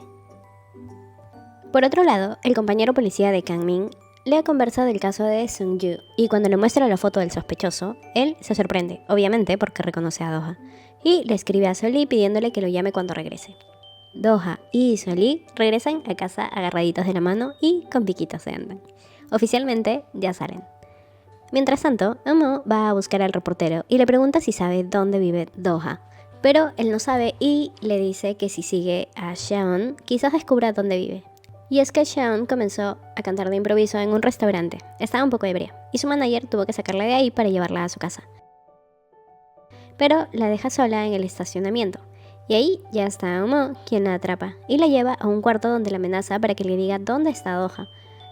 Por otro lado, el compañero policía de Kang-min le conversa del caso de Sung-Yu, y cuando le muestra la foto del sospechoso, él se sorprende, obviamente porque reconoce a Doha, y le escribe a Sol-Lee pidiéndole que lo llame cuando regrese. Doha y Sol-Lee regresan a casa agarraditos de la mano y con piquitos se andan. Oficialmente ya salen. Mientras tanto, Eun-ho va a buscar al reportero y le pregunta si sabe dónde vive Doha, pero él no sabe y le dice que si sigue a Seon, quizás descubra dónde vive. Y es que Seon comenzó a cantar de improviso en un restaurante, estaba un poco ebria, y su manager tuvo que sacarla de ahí para llevarla a su casa. Pero la deja sola en el estacionamiento, y ahí ya está Eun-ho quien la atrapa, y la lleva a un cuarto donde la amenaza para que le diga dónde está Doha,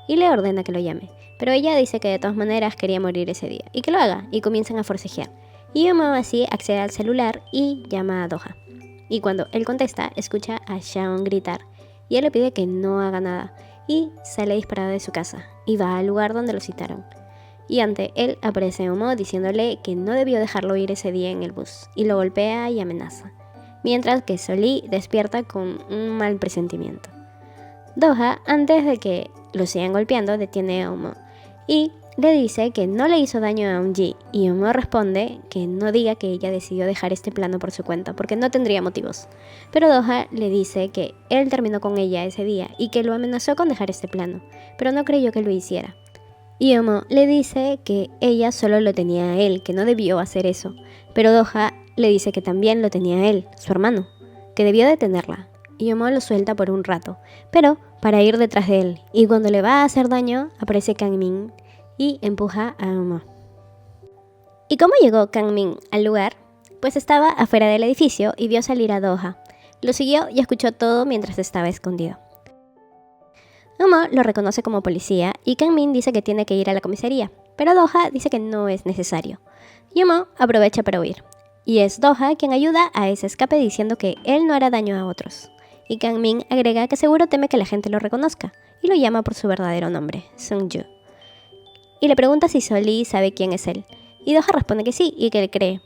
y le ordena que lo llame, pero ella dice que de todas maneras quería morir ese día, y que lo haga, y comienzan a forcejear. Y Eun-ho así accede al celular y llama a Doha, y cuando él contesta, escucha a Seon gritar, y él le pide que no haga nada, y sale disparado de su casa, y va al lugar donde lo citaron. Y ante él aparece Eun-ho diciéndole que no debió dejarlo ir ese día en el bus, y lo golpea y amenaza, mientras que Sol-Lee despierta con un mal presentimiento. Doha, antes de que lo sigan golpeando, detiene a Eun-ho, y le dice que no le hizo daño a Eun-ji, y Eun-ho responde que no diga que ella decidió dejar este plano por su cuenta, porque no tendría motivos. Pero Doha le dice que él terminó con ella ese día y que lo amenazó con dejar este plano, pero no creyó que lo hiciera. Y Eun-ho le dice que ella solo lo tenía a él, que no debió hacer eso, pero Doha le dice que también lo tenía a él, su hermano, que debió detenerla. Y Eun-ho lo suelta por un rato, pero para ir detrás de él, y cuando le va a hacer daño, aparece Kang-min y empuja a Eun-ho. ¿Y cómo llegó Kang-min al lugar? Pues estaba afuera del edificio y vio salir a Doha. Lo siguió y escuchó todo mientras estaba escondido. Eun-ho lo reconoce como policía y Kang-min dice que tiene que ir a la comisaría, pero Doha dice que no es necesario. Y Eun-ho aprovecha para huir. Y es Doha quien ayuda a ese escape diciendo que él no hará daño a otros. Y Kang-min agrega que seguro teme que la gente lo reconozca y lo llama por su verdadero nombre, Sung-Yu. Y le pregunta si Sol-Lee sabe quién es él. Y Doha responde que sí y que le cree.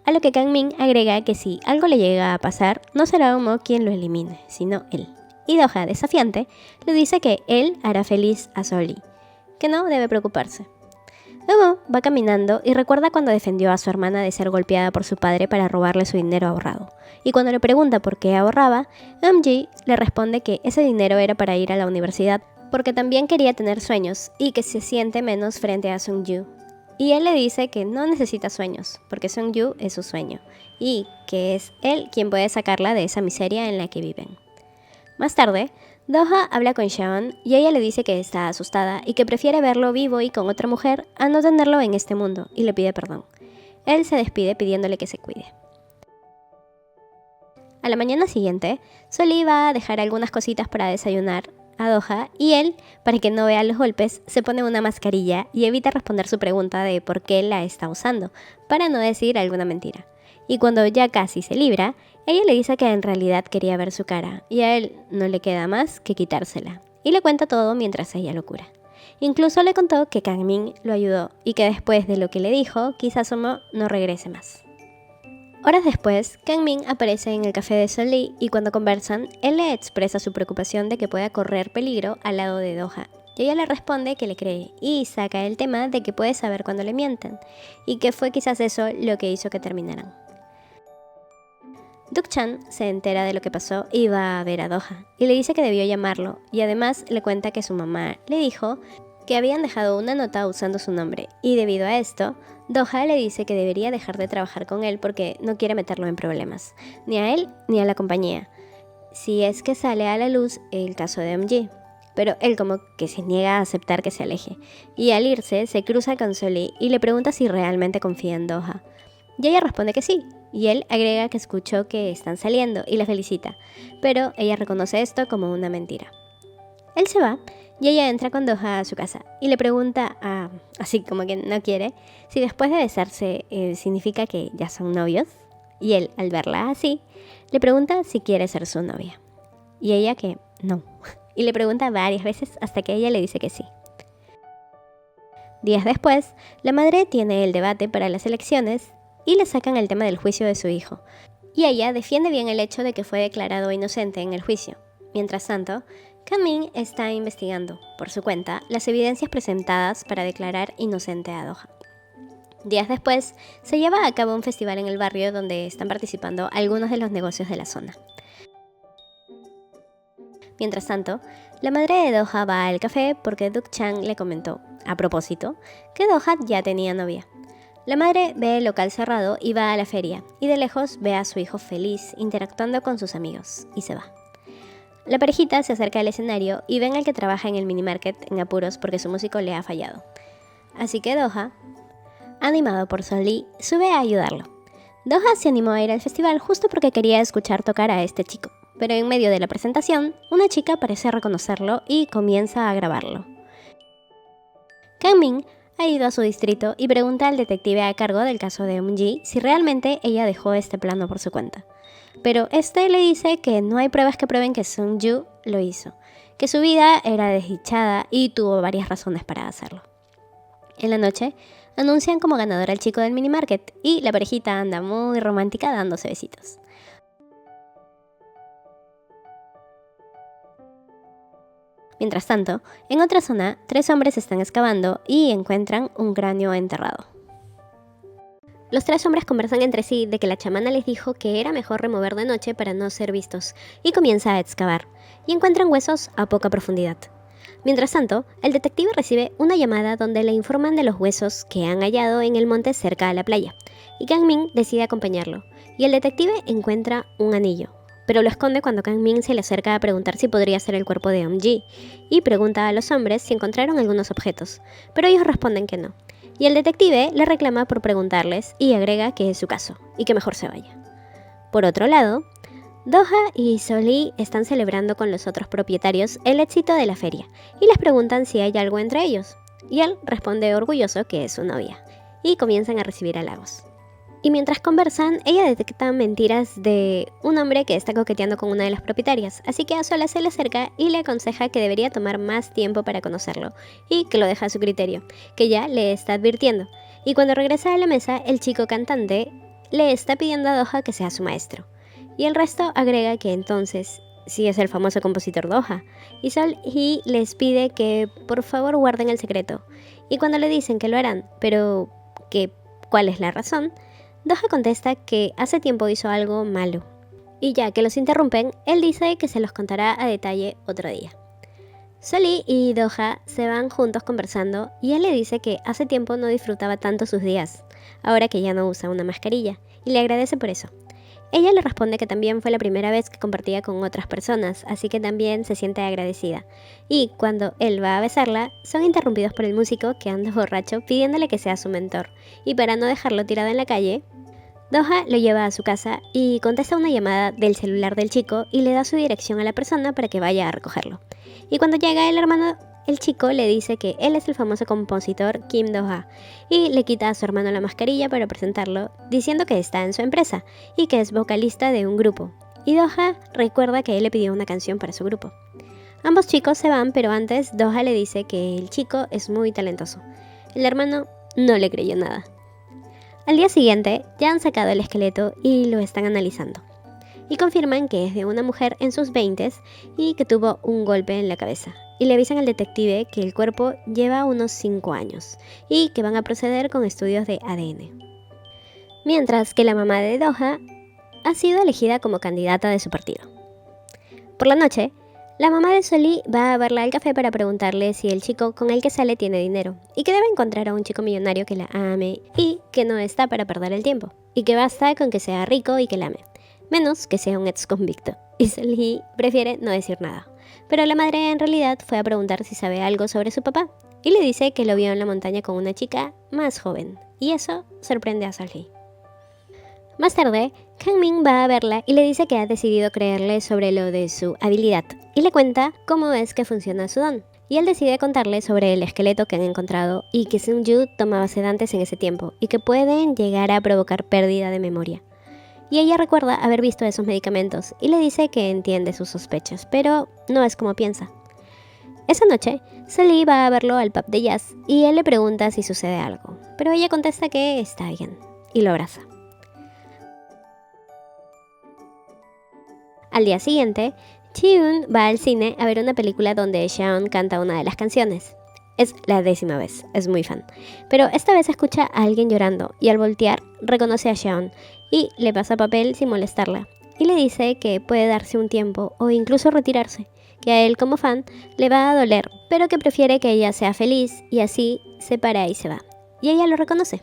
A lo que Kang-min agrega que si algo le llega a pasar, no será Eun-ho quien lo elimine, sino él. Y Doha, desafiante, le dice que él hará feliz a Sol-Lee, que no debe preocuparse. Luego va caminando y recuerda cuando defendió a su hermana de ser golpeada por su padre para robarle su dinero ahorrado. Y cuando le pregunta por qué ahorraba, Eun-gi le responde que ese dinero era para ir a la universidad porque también quería tener sueños y que se siente menos frente a Sung-yu. Y él le dice que no necesita sueños, porque Sung-yu es su sueño, y que es él quien puede sacarla de esa miseria en la que viven. Más tarde, Doha habla con Shawn y ella le dice que está asustada y que prefiere verlo vivo y con otra mujer a no tenerlo en este mundo, y le pide perdón. Él se despide pidiéndole que se cuide. A la mañana siguiente, Soli va a dejar algunas cositas para desayunar a Doha y él, para que no vea los golpes, se pone una mascarilla y evita responder su pregunta de por qué la está usando, para no decir alguna mentira. Y cuando ya casi se libra, ella le dice que en realidad quería ver su cara y a él no le queda más que quitársela. Y le cuenta todo mientras ella lo cura. Incluso le contó que Kang-min lo ayudó y que después de lo que le dijo, quizás Somo no regrese más. Horas después, Kang-min aparece en el café de Sol-lee y cuando conversan, él le expresa su preocupación de que pueda correr peligro al lado de Doha. Y ella le responde que le cree y saca el tema de que puede saber cuando le mienten y que fue quizás eso lo que hizo que terminaran. Duk-chan se entera de lo que pasó y va a ver a Doha y le dice que debió llamarlo y además le cuenta que su mamá le dijo que habían dejado una nota usando su nombre y debido a esto, Doha le dice que debería dejar de trabajar con él porque no quiere meterlo en problemas, ni a él ni a la compañía, si es que sale a la luz el caso de Eun-gi. Pero él como que se niega a aceptar que se aleje, y al irse se cruza con Sol-lee y le pregunta si realmente confía en Doha. Y ella responde que sí, y él agrega que escuchó que están saliendo y la felicita, pero ella reconoce esto como una mentira. Él se va y ella entra con Doha a su casa y le pregunta, así como que no quiere, si después de besarse significa que ya son novios. Y él, al verla así, le pregunta si quiere ser su novia. Y ella que no. Y le pregunta varias veces hasta que ella le dice que sí. Días después, la madre tiene el debate para las elecciones y le sacan el tema del juicio de su hijo. Y ella defiende bien el hecho de que fue declarado inocente en el juicio. Mientras tanto, Kang-min está investigando, por su cuenta, las evidencias presentadas para declarar inocente a Doha. Días después, se lleva a cabo un festival en el barrio donde están participando algunos de los negocios de la zona. Mientras tanto, la madre de Doha va al café porque Duk-chan le comentó, a propósito, que Doha ya tenía novia. La madre ve el local cerrado y va a la feria, y de lejos ve a su hijo feliz interactuando con sus amigos, y se va. La parejita se acerca al escenario y ven al que trabaja en el minimarket en apuros porque su músico le ha fallado. Así que Doha, animado por Sol-lee, sube a ayudarlo. Doha se animó a ir al festival justo porque quería escuchar tocar a este chico, pero en medio de la presentación, una chica parece reconocerlo y comienza a grabarlo. Kang-min ha ido a su distrito y pregunta al detective a cargo del caso de Eun-gi si realmente ella dejó este plano por su cuenta. Pero este le dice que no hay pruebas que prueben que Sung-yu lo hizo, que su vida era desdichada y tuvo varias razones para hacerlo. En la noche, anuncian como ganador al chico del minimarket y la parejita anda muy romántica dándose besitos. Mientras tanto, en otra zona, 3 hombres están excavando y encuentran un cráneo enterrado. Los 3 hombres conversan entre sí de que la chamana les dijo que era mejor remover de noche para no ser vistos, y comienza a excavar, y encuentran huesos a poca profundidad. Mientras tanto, el detective recibe una llamada donde le informan de los huesos que han hallado en el monte cerca a la playa, y Kang-min decide acompañarlo, y el detective encuentra un anillo, pero lo esconde cuando Kang-min se le acerca a preguntar si podría ser el cuerpo de Eun-gi, y pregunta a los hombres si encontraron algunos objetos, pero ellos responden que no. Y el detective le reclama por preguntarles y agrega que es su caso y que mejor se vaya. Por otro lado, Doha y Sol-lee están celebrando con los otros propietarios el éxito de la feria y les preguntan si hay algo entre ellos. Y él responde orgulloso que es su novia y comienzan a recibir halagos. Y mientras conversan, ella detecta mentiras de un hombre que está coqueteando con una de las propietarias, así que a solas se le acerca y le aconseja que debería tomar más tiempo para conocerlo, y que lo deja a su criterio, que ya le está advirtiendo. Y cuando regresa a la mesa, el chico cantante le está pidiendo a Doha que sea su maestro. Y el resto agrega que entonces, si es el famoso compositor Doha, y Sol-hee les pide que por favor guarden el secreto. Y cuando le dicen que lo harán, pero que ¿cuál es la razón?, Doha contesta que hace tiempo hizo algo malo. Y ya que los interrumpen, él dice que se los contará a detalle otro día. Sol-hee y Doha se van juntos conversando y él le dice que hace tiempo no disfrutaba tanto sus días, ahora que ya no usa una mascarilla, y le agradece por eso. Ella le responde que también fue la primera vez que compartía con otras personas, así que también se siente agradecida. Y cuando él va a besarla, son interrumpidos por el músico que anda borracho pidiéndole que sea su mentor, y para no dejarlo tirado en la calle, Doha lo lleva a su casa y contesta una llamada del celular del chico y le da su dirección a la persona para que vaya a recogerlo. Y cuando llega el hermano, el chico le dice que él es el famoso compositor Kim Do-ha y le quita a su hermano la mascarilla para presentarlo, diciendo que está en su empresa y que es vocalista de un grupo. Y Do-ha recuerda que él le pidió una canción para su grupo. Ambos chicos se van, pero antes Do-ha le dice que el chico es muy talentoso. El hermano no le creyó nada. Al día siguiente, ya han sacado el esqueleto y lo están analizando. Y confirman que es de una mujer en sus 20s y que tuvo un golpe en la cabeza. Y le avisan al detective que el cuerpo lleva unos 5 años y que van a proceder con estudios de ADN. Mientras que la mamá de Doha ha sido elegida como candidata de su partido. Por la noche, la mamá de Sol-hee va a verla al café para preguntarle si el chico con el que sale tiene dinero y que debe encontrar a un chico millonario que la ame y que no está para perder el tiempo y que basta con que sea rico y que la ame, menos que sea un ex convicto. Y Sol-hee prefiere no decir nada, pero la madre en realidad fue a preguntar si sabe algo sobre su papá y le dice que lo vio en la montaña con una chica más joven y eso sorprende a Sol-hee. Más tarde, Kang-min va a verla y le dice que ha decidido creerle sobre lo de su habilidad y le cuenta cómo es que funciona su don. Y él decide contarle sobre el esqueleto que han encontrado y que Seung-ju tomaba sedantes en ese tiempo y que pueden llegar a provocar pérdida de memoria. Y ella recuerda haber visto esos medicamentos y le dice que entiende sus sospechas, pero no es como piensa. Esa noche, Sol-hee va a verlo al pub de jazz y él le pregunta si sucede algo, pero ella contesta que está bien y lo abraza. Al día siguiente, Ji-eun va al cine a ver una película donde Shawn canta una de las canciones. Es la 10ª vez, es muy fan. Pero esta vez escucha a alguien llorando y al voltear reconoce a Shawn y le pasa papel sin molestarla. Y le dice que puede darse un tiempo o incluso retirarse, que a él como fan le va a doler, pero que prefiere que ella sea feliz y así se para y se va. Y ella lo reconoce.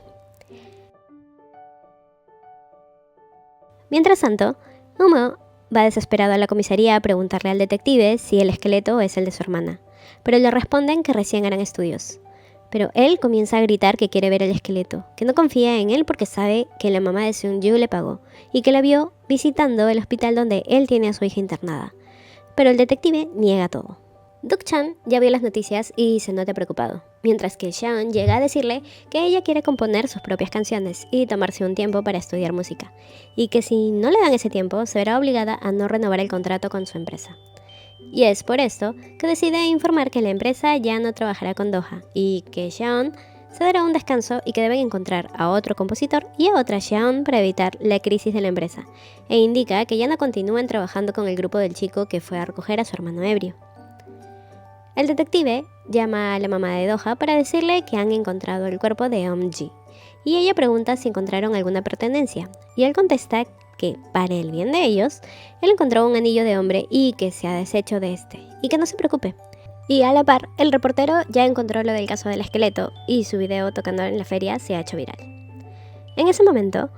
Mientras tanto, Umo va desesperado a la comisaría a preguntarle al detective si el esqueleto es el de su hermana, pero le responden que recién harán estudios. Pero él comienza a gritar que quiere ver el esqueleto, que no confía en él porque sabe que la mamá de Seung-ju le pagó y que la vio visitando el hospital donde él tiene a su hija internada. Pero el detective niega todo. Duk-chan ya vio las noticias y se nota preocupado, mientras que Shawn llega a decirle que ella quiere componer sus propias canciones y tomarse un tiempo para estudiar música, y que si no le dan ese tiempo se verá obligada a no renovar el contrato con su empresa. Y es por esto que decide informar que la empresa ya no trabajará con Doha y que Shawn se dará un descanso y que deben encontrar a otro compositor y a otra Shawn para evitar la crisis de la empresa, e indica que ya no continúen trabajando con el grupo del chico que fue a recoger a su hermano ebrio. El detective llama a la mamá de Doha para decirle que han encontrado el cuerpo de Eum-ji y ella pregunta si encontraron alguna pertenencia y él contesta que, para el bien de ellos, él encontró un anillo de hombre y que se ha deshecho de este y que no se preocupe. Y a la par, el reportero ya encontró lo del caso del esqueleto y su video tocando en la feria se ha hecho viral. En ese momento,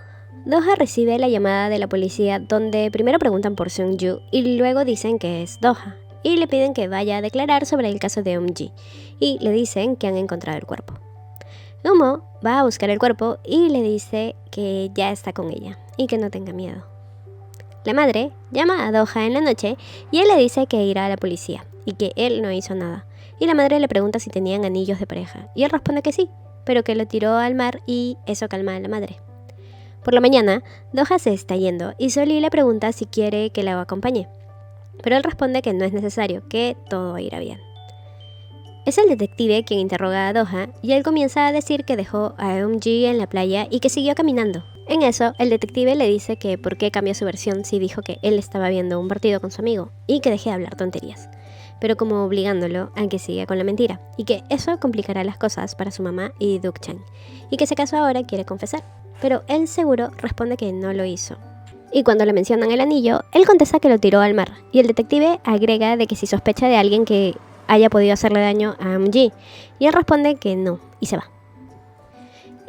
Doha recibe la llamada de la policía donde primero preguntan por Seung-ju y luego dicen que es Doha. Y le piden que vaya a declarar sobre el caso de Eum-ji y le dicen que han encontrado el cuerpo. Umo va a buscar el cuerpo y le dice que ya está con ella y que no tenga miedo. La madre llama a Doha en la noche y él le dice que irá a la policía y que él no hizo nada. Y la madre le pregunta si tenían anillos de pareja y él responde que sí, pero que lo tiró al mar y eso calma a la madre. Por la mañana, Doha se está yendo y Sol-hee le pregunta si quiere que la acompañe. Pero él responde que no es necesario, que todo irá bien. Es el detective quien interroga a Doha y él comienza a decir que dejó a Eum-ji en la playa y que siguió caminando. En eso, el detective le dice que por qué cambió su versión si dijo que él estaba viendo un partido con su amigo y que deje de hablar tonterías, pero como obligándolo a que siga con la mentira y que eso complicará las cosas para su mamá y Duke Chan, y que si acaso ahora quiere confesar, pero él seguro responde que no lo hizo. Y cuando le mencionan el anillo, él contesta que lo tiró al mar, y el detective agrega de que si sospecha de alguien que haya podido hacerle daño a Eun-ji, y él responde que no, y se va.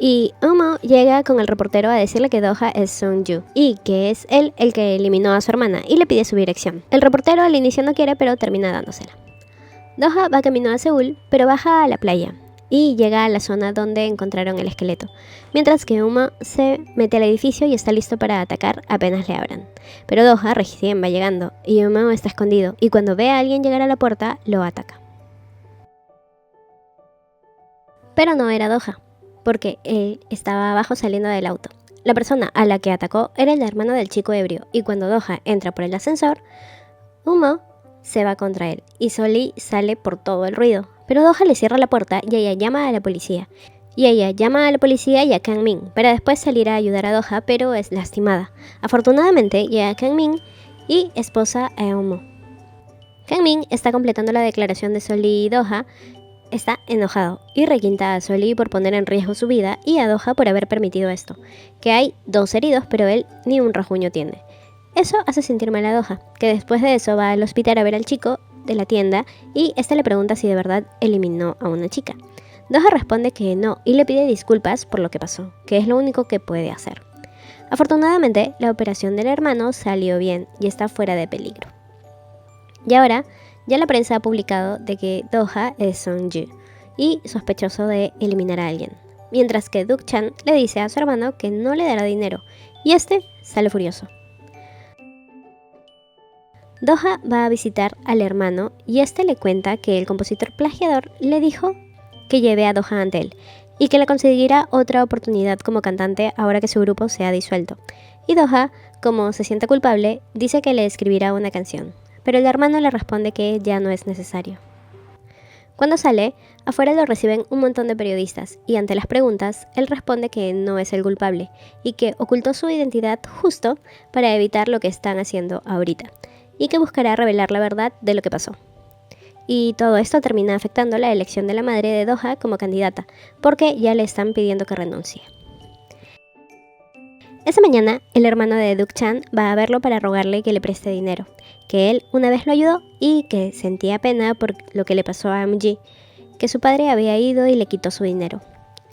Y Umo llega con el reportero a decirle que Doha es Sung-ju y que es él el que eliminó a su hermana y le pide su dirección. El reportero al inicio no quiere, pero termina dándosela. Doha va camino a Seúl, pero baja a la playa y llega a la zona donde encontraron el esqueleto, mientras que Umo se mete al edificio y está listo para atacar apenas le abran. Pero Doha recién va llegando y Umo está escondido y cuando ve a alguien llegar a la puerta, lo ataca. Pero no era Doha, porque él estaba abajo saliendo del auto. La persona a la que atacó era el hermano del chico ebrio, y cuando Doha entra por el ascensor, Umo se va contra él, y Soli sale por todo el ruido. Pero Doha le cierra la puerta y ella llama a la policía. Y a Kang Min, para después salir a ayudar a Doha, pero es lastimada. Afortunadamente llega Kang Min y esposa a Umo. Kang Min está completando la declaración de Soli y Doha. Está enojado y requinta a Soli por poner en riesgo su vida y a Doha por haber permitido esto, que hay 2 heridos pero él ni un rasguño tiene. Eso hace sentir mal a Doha, que después de eso va al hospital a ver al chico de la tienda y este le pregunta si de verdad eliminó a una chica. Doha responde que no y le pide disculpas por lo que pasó, que es lo único que puede hacer. Afortunadamente, la operación del hermano salió bien y está fuera de peligro. Y ahora, ya la prensa ha publicado de que Doha es Sung-ju y sospechoso de eliminar a alguien, mientras que Duke Chan le dice a su hermano que no le dará dinero, y este sale furioso. Doha va a visitar al hermano y este le cuenta que el compositor plagiador le dijo que lleve a Doha ante él y que le conseguirá otra oportunidad como cantante ahora que su grupo se ha disuelto. Y Doha, como se siente culpable, dice que le escribirá una canción, pero el hermano le responde que ya no es necesario. Cuando sale, afuera lo reciben un montón de periodistas y ante las preguntas, él responde que no es el culpable y que ocultó su identidad justo para evitar lo que están haciendo ahorita y que buscará revelar la verdad de lo que pasó. Y todo esto termina afectando la elección de la madre de Doha como candidata, porque ya le están pidiendo que renuncie. Esa mañana, el hermano de Duke Chan va a verlo para rogarle que le preste dinero, que él una vez lo ayudó y que sentía pena por lo que le pasó a Eun-ji, que su padre había ido y le quitó su dinero.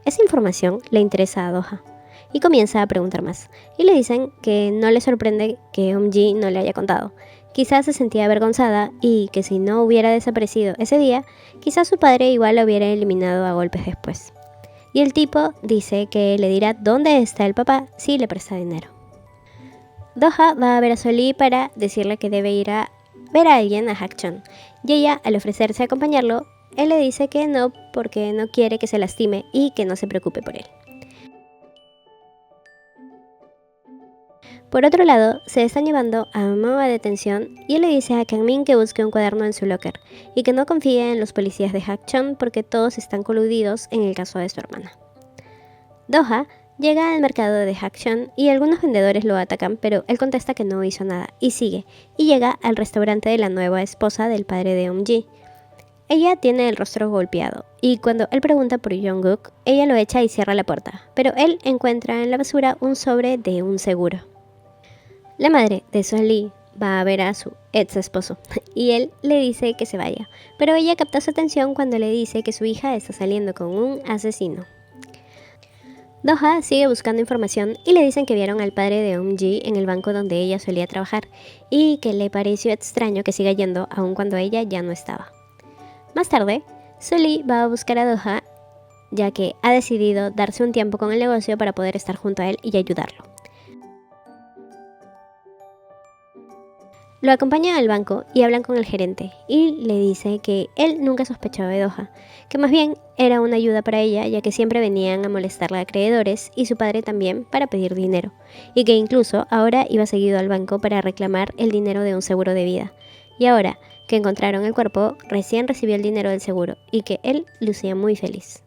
Esa información le interesa a Doha y comienza a preguntar más, y le dicen que no le sorprende que Eun-ji no le haya contado. Quizás se sentía avergonzada y que si no hubiera desaparecido ese día, quizás su padre igual lo hubiera eliminado a golpes después. Y el tipo dice que le dirá dónde está el papá si le presta dinero. Doha va a ver a Soli para decirle que debe ir a ver a alguien a Hakchon, y ella, al ofrecerse a acompañarlo, él le dice que no porque no quiere que se lastime y que no se preocupe por él. Por otro lado, se están llevando a Umo a detención y él le dice a Kang Min que busque un cuaderno en su locker y que no confíe en los policías de Hakchon porque todos están coludidos en el caso de su hermana. Doha llega al mercado de Hakchon y algunos vendedores lo atacan, pero él contesta que no hizo nada y sigue, y llega al restaurante de la nueva esposa del padre de Eun-ji. Ella tiene el rostro golpeado, y cuando él pregunta por Jungkook, ella lo echa y cierra la puerta, pero él encuentra en la basura un sobre de un seguro. La madre de Soli va a ver a su ex esposo y él le dice que se vaya, pero ella capta su atención cuando le dice que su hija está saliendo con un asesino. Doha sigue buscando información y le dicen que vieron al padre de Eun-ji en el banco donde ella solía trabajar y que le pareció extraño que siga yendo aun cuando ella ya no estaba. Más tarde, Soli va a buscar a Doha ya que ha decidido darse un tiempo con el negocio para poder estar junto a él y ayudarlo. Lo acompaña al banco y hablan con el gerente y le dice que él nunca sospechaba de Doha, que más bien era una ayuda para ella ya que siempre venían a molestarla a acreedores y su padre también para pedir dinero, y que incluso ahora iba seguido al banco para reclamar el dinero de un seguro de vida, y ahora que encontraron el cuerpo recién recibió el dinero del seguro y que él lucía muy feliz.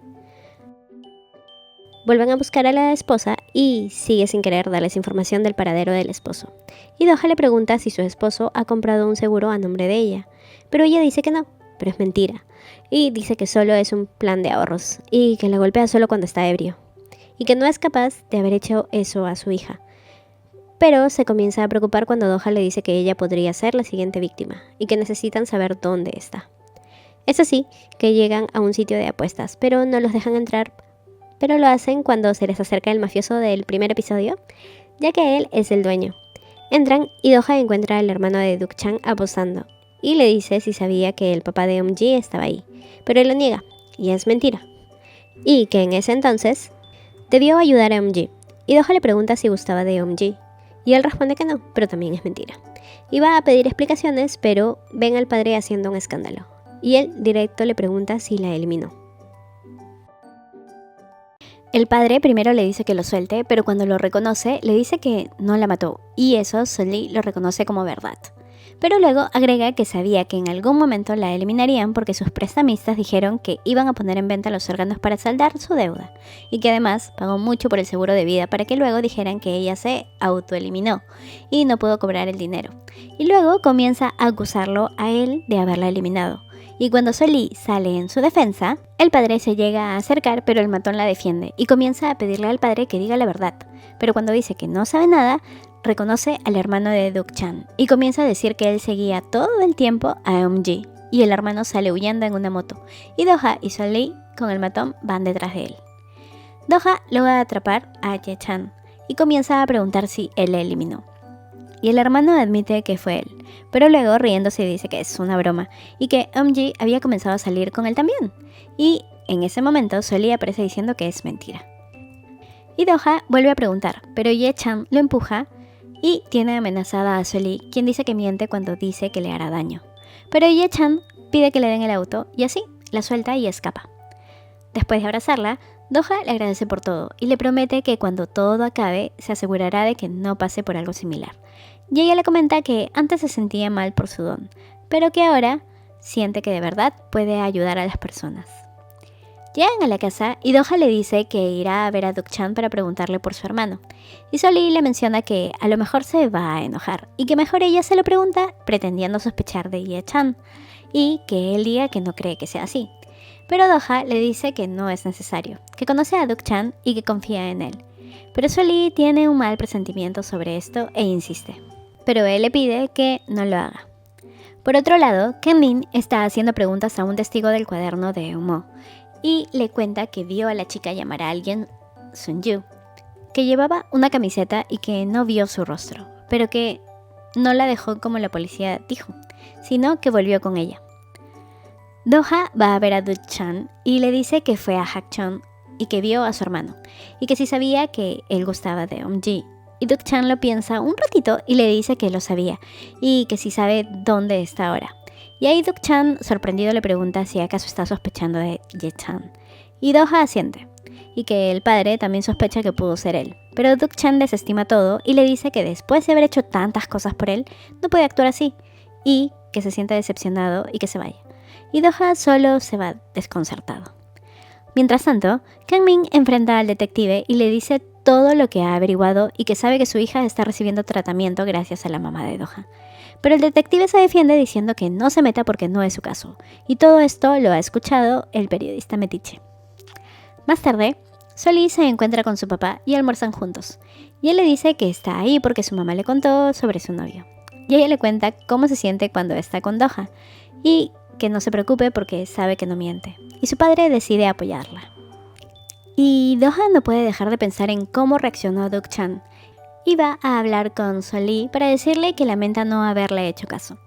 vuelven a buscar a la esposa y sigue sin querer darles información del paradero del esposo. Y Doha le pregunta si su esposo ha comprado un seguro a nombre de ella, pero ella dice que no, pero es mentira. Y dice que solo es un plan de ahorros y que la golpea solo cuando está ebrio. Y que no es capaz de haber hecho eso a su hija. Pero se comienza a preocupar cuando Doha le dice que ella podría ser la siguiente víctima y que necesitan saber dónde está. Es así que llegan a un sitio de apuestas, pero no los dejan entrar, pero lo hacen cuando se les acerca el mafioso del primer episodio, ya que él es el dueño. Entran y Doha encuentra al hermano de Duk-chan apostando y le dice si sabía que el papá de Eum-ji estaba ahí, pero él lo niega y es mentira. Y que en ese entonces debió ayudar a Eum-ji y Doha le pregunta si gustaba de Eum-ji y él responde que no, pero también es mentira. Y va a pedir explicaciones, pero ven al padre haciendo un escándalo y él directo le pregunta si la eliminó. El padre primero le dice que lo suelte, pero cuando lo reconoce le dice que no la mató y eso Sol-Lee lo reconoce como verdad. Pero luego agrega que sabía que en algún momento la eliminarían porque sus prestamistas dijeron que iban a poner en venta los órganos para saldar su deuda y que además pagó mucho por el seguro de vida para que luego dijeran que ella se autoeliminó y no pudo cobrar el dinero. Y luego comienza a acusarlo a él de haberla eliminado. Y cuando Sol-Lee sale en su defensa, el padre se llega a acercar, pero el matón la defiende y comienza a pedirle al padre que diga la verdad. Pero cuando dice que no sabe nada, reconoce al hermano de Duk-chan y comienza a decir que él seguía todo el tiempo a Eum-ji y el hermano sale huyendo en una moto y Doha y Sol-Lee con el matón van detrás de él. Doha logra atrapar a Ye-chan y comienza a preguntar si él la eliminó. Y el hermano admite que fue él, pero luego riéndose dice que es una broma y que Eum-ji había comenzado a salir con él también. Y en ese momento Sol-Lee aparece diciendo que es mentira. Y Doha vuelve a preguntar, pero Ye-chan lo empuja y tiene amenazada a Sol-Lee, quien dice que miente cuando dice que le hará daño. Pero Ye-chan pide que le den el auto y así la suelta y escapa. Después de abrazarla, Doha le agradece por todo y le promete que cuando todo acabe se asegurará de que no pase por algo similar. Y ella le comenta que antes se sentía mal por su don, pero que ahora siente que de verdad puede ayudar a las personas. Llegan a la casa y Doha le dice que irá a ver a Duk-chan para preguntarle por su hermano. Y Sol-Lee le menciona que a lo mejor se va a enojar y que mejor ella se lo pregunta pretendiendo sospechar de Ye-chan y que él diga que no cree que sea así. Pero Doha le dice que no es necesario, que conoce a Duk-chan y que confía en él. Pero Sol-Lee tiene un mal presentimiento sobre esto e insiste. Pero él le pide que no lo haga. Por otro lado, Kang-min está haciendo preguntas a un testigo del cuaderno de Eun-mo y le cuenta que vio a la chica llamar a alguien Sun-yu, que llevaba una camiseta y que no vio su rostro, pero que no la dejó como la policía dijo, sino que volvió con ella. Doha va a ver a Duk-chan y le dice que fue a Hak-chon y que vio a su hermano, y que sí sabía que él gustaba de Eum-ji. Y Duk-chan lo piensa un ratito y le dice que lo sabía, y que sí sabe dónde está ahora. Y ahí Duk-chan, sorprendido, le pregunta si acaso está sospechando de Ye-chan. Y Doha asiente, y que el padre también sospecha que pudo ser él. Pero Duk-chan desestima todo y le dice que después de haber hecho tantas cosas por él, no puede actuar así, y que se siente decepcionado y que se vaya. Y Doha solo se va desconcertado. Mientras tanto, Kang-min enfrenta al detective y le dice todo lo que ha averiguado y que sabe que su hija está recibiendo tratamiento gracias a la mamá de Doha. Pero el detective se defiende diciendo que no se meta porque no es su caso, y todo esto lo ha escuchado el periodista metiche. Más tarde, Sol-Lee se encuentra con su papá y almuerzan juntos, y él le dice que está ahí porque su mamá le contó sobre su novio. Y ella le cuenta cómo se siente cuando está con Doha, y que no se preocupe porque sabe que no miente, y su padre decide apoyarla. Y Doha no puede dejar de pensar en cómo reaccionó Duk-chan, y va a hablar con Sol-Lee para decirle que lamenta no haberle hecho caso.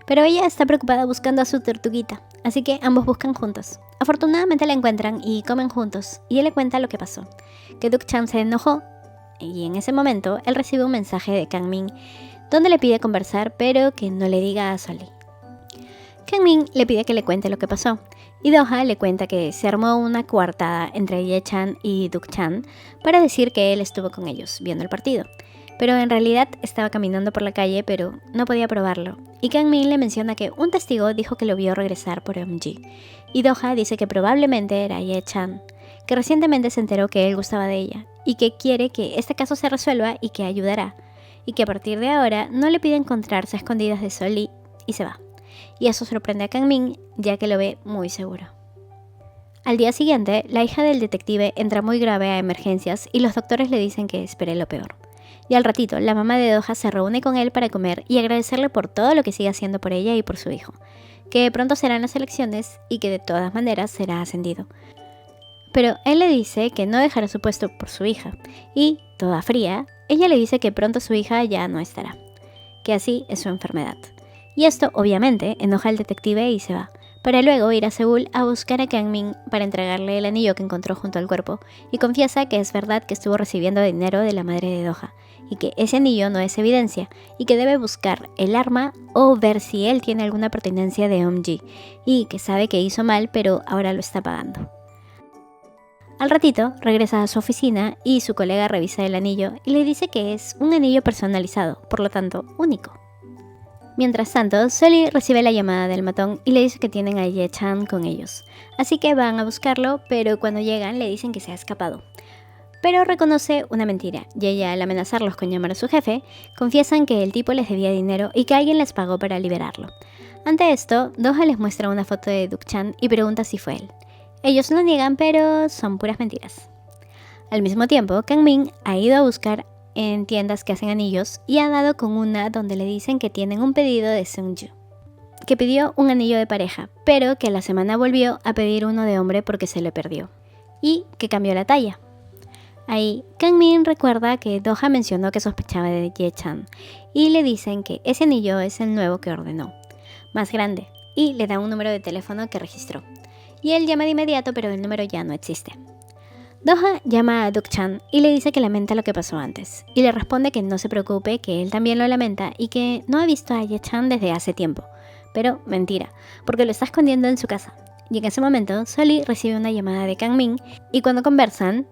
Pero ella está preocupada buscando a su tortuguita, así que ambos buscan juntos. Afortunadamente la encuentran y comen juntos, y él le cuenta lo que pasó, que Duk-chan se enojó, y en ese momento él recibe un mensaje de Kang-min, donde le pide conversar, pero que no le diga a Sol-Lee. Kang-min le pide que le cuente lo que pasó, y Doha le cuenta que se armó una coartada entre Ye-chan y Duk-chan para decir que él estuvo con ellos, viendo el partido. Pero en realidad estaba caminando por la calle, pero no podía probarlo. Y Kang-min le menciona que un testigo dijo que lo vio regresar por Eum-ji. Y Doha dice que probablemente era Ye-chan, que recientemente se enteró que él gustaba de ella y que quiere que este caso se resuelva y que ayudará, y que a partir de ahora no le pide encontrarse a escondidas de Sol-Lee y se va. Y eso sorprende a Kang-min, ya que lo ve muy seguro. Al día siguiente, la hija del detective entra muy grave a emergencias y los doctores le dicen que espere lo peor. Y al ratito, la mamá de Doha se reúne con él para comer y agradecerle por todo lo que sigue haciendo por ella y por su hijo, que pronto serán las elecciones y que de todas maneras será ascendido. Pero él le dice que no dejará su puesto por su hija, y, toda fría, ella le dice que pronto su hija ya no estará, que así es su enfermedad. Y esto, obviamente, enoja al detective y se va, para luego ir a Seúl a buscar a Kang-min para entregarle el anillo que encontró junto al cuerpo, y confiesa que es verdad que estuvo recibiendo dinero de la madre de Doha, y que ese anillo no es evidencia, y que debe buscar el arma o ver si él tiene alguna pertenencia de Eum-ji, y que sabe que hizo mal pero ahora lo está pagando. Al ratito, regresa a su oficina y su colega revisa el anillo y le dice que es un anillo personalizado, por lo tanto, único. Mientras tanto, Sol-Lee recibe la llamada del matón y le dice que tienen a Ye-chan con ellos. Así que van a buscarlo, pero cuando llegan le dicen que se ha escapado. Pero reconoce una mentira, y ella, al amenazarlos con llamar a su jefe, confiesan que el tipo les debía dinero y que alguien les pagó para liberarlo. Ante esto, Doha les muestra una foto de Duk-chan y pregunta si fue él. Ellos lo niegan, pero son puras mentiras. Al mismo tiempo, Kang-min ha ido a buscar en tiendas que hacen anillos y ha dado con una donde le dicen que tienen un pedido de Seung-ju, que pidió un anillo de pareja, pero que a la semana volvió a pedir uno de hombre porque se le perdió, y que cambió la talla. Ahí, Kang-min recuerda que Doha mencionó que sospechaba de Ye-chan, y le dicen que ese anillo es el nuevo que ordenó, más grande, y le da un número de teléfono que registró. Y él llama de inmediato, pero el número ya no existe. Doha llama a Duk-chan y le dice que lamenta lo que pasó antes, y le responde que no se preocupe, que él también lo lamenta y que no ha visto a Ye-chan desde hace tiempo. Pero mentira, porque lo está escondiendo en su casa. Y en ese momento, Sol-Lee recibe una llamada de Kang-min y cuando conversan,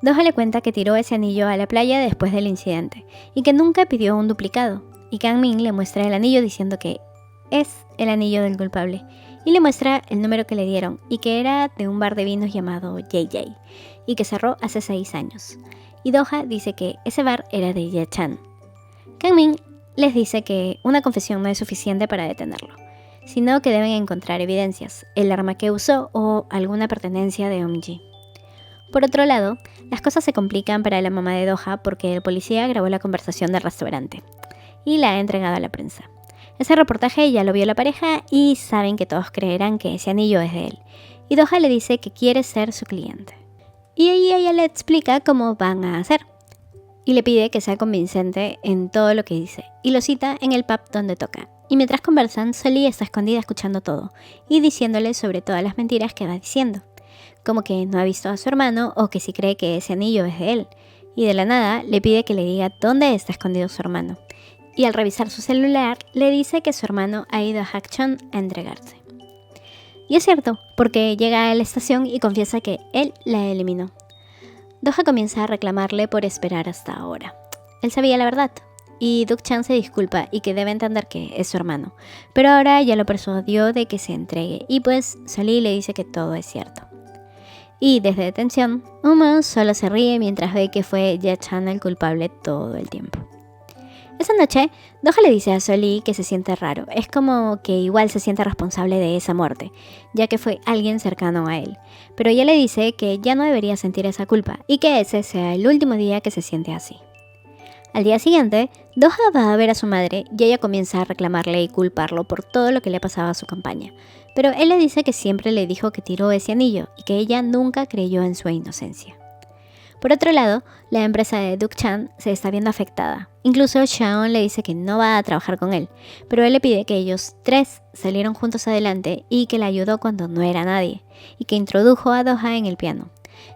Doha le cuenta que tiró ese anillo a la playa después del incidente y que nunca pidió un duplicado. Y Kang-min le muestra el anillo diciendo que es el anillo del culpable. Y le muestra el número que le dieron y que era de un bar de vinos llamado JJ y que cerró hace 6 años. Y Doha dice que ese bar era de Ye-chan. Kang-min les dice que una confesión no es suficiente para detenerlo, sino que deben encontrar evidencias, el arma que usó o alguna pertenencia de Eum-ji. Por otro lado, las cosas se complican para la mamá de Doha porque el policía grabó la conversación del restaurante y la ha entregado a la prensa. Ese reportaje ya lo vio la pareja y saben que todos creerán que ese anillo es de él. Y Doha le dice que quiere ser su cliente. Y ahí ella le explica cómo van a hacer. Y le pide que sea convincente en todo lo que dice. Y lo cita en el pub donde toca. Y mientras conversan, Sol-Lee está escondida escuchando todo. Y diciéndole sobre todas las mentiras que va diciendo. Como que no ha visto a su hermano o que sí cree que ese anillo es de él. Y de la nada le pide que le diga dónde está escondido su hermano. Y al revisar su celular, le dice que su hermano ha ido a Hakchon a entregarse. Y es cierto, porque llega a la estación y confiesa que él la eliminó. Doha comienza a reclamarle por esperar hasta ahora. Él sabía la verdad, y Duk-chan se disculpa y que debe entender que es su hermano, pero ahora ya lo persuadió de que se entregue, y pues Sol-Lee le dice que todo es cierto. Y desde detención, Uma solo se ríe mientras ve que fue Ye-chan el culpable todo el tiempo. Esa noche, Doha le dice a Sol-Lee que se siente raro, es como que igual se siente responsable de esa muerte, ya que fue alguien cercano a él, pero ella le dice que ya no debería sentir esa culpa y que ese sea el último día que se siente así. Al día siguiente, Doha va a ver a su madre y ella comienza a reclamarle y culparlo por todo lo que le pasaba a su campaña, pero él le dice que siempre le dijo que tiró ese anillo y que ella nunca creyó en su inocencia. Por otro lado, la empresa de Duk-chan se está viendo afectada. Incluso Shaon le dice que no va a trabajar con él, pero él le pide que ellos 3 salieron juntos adelante y que la ayudó cuando no era nadie, y que introdujo a Doha en el piano.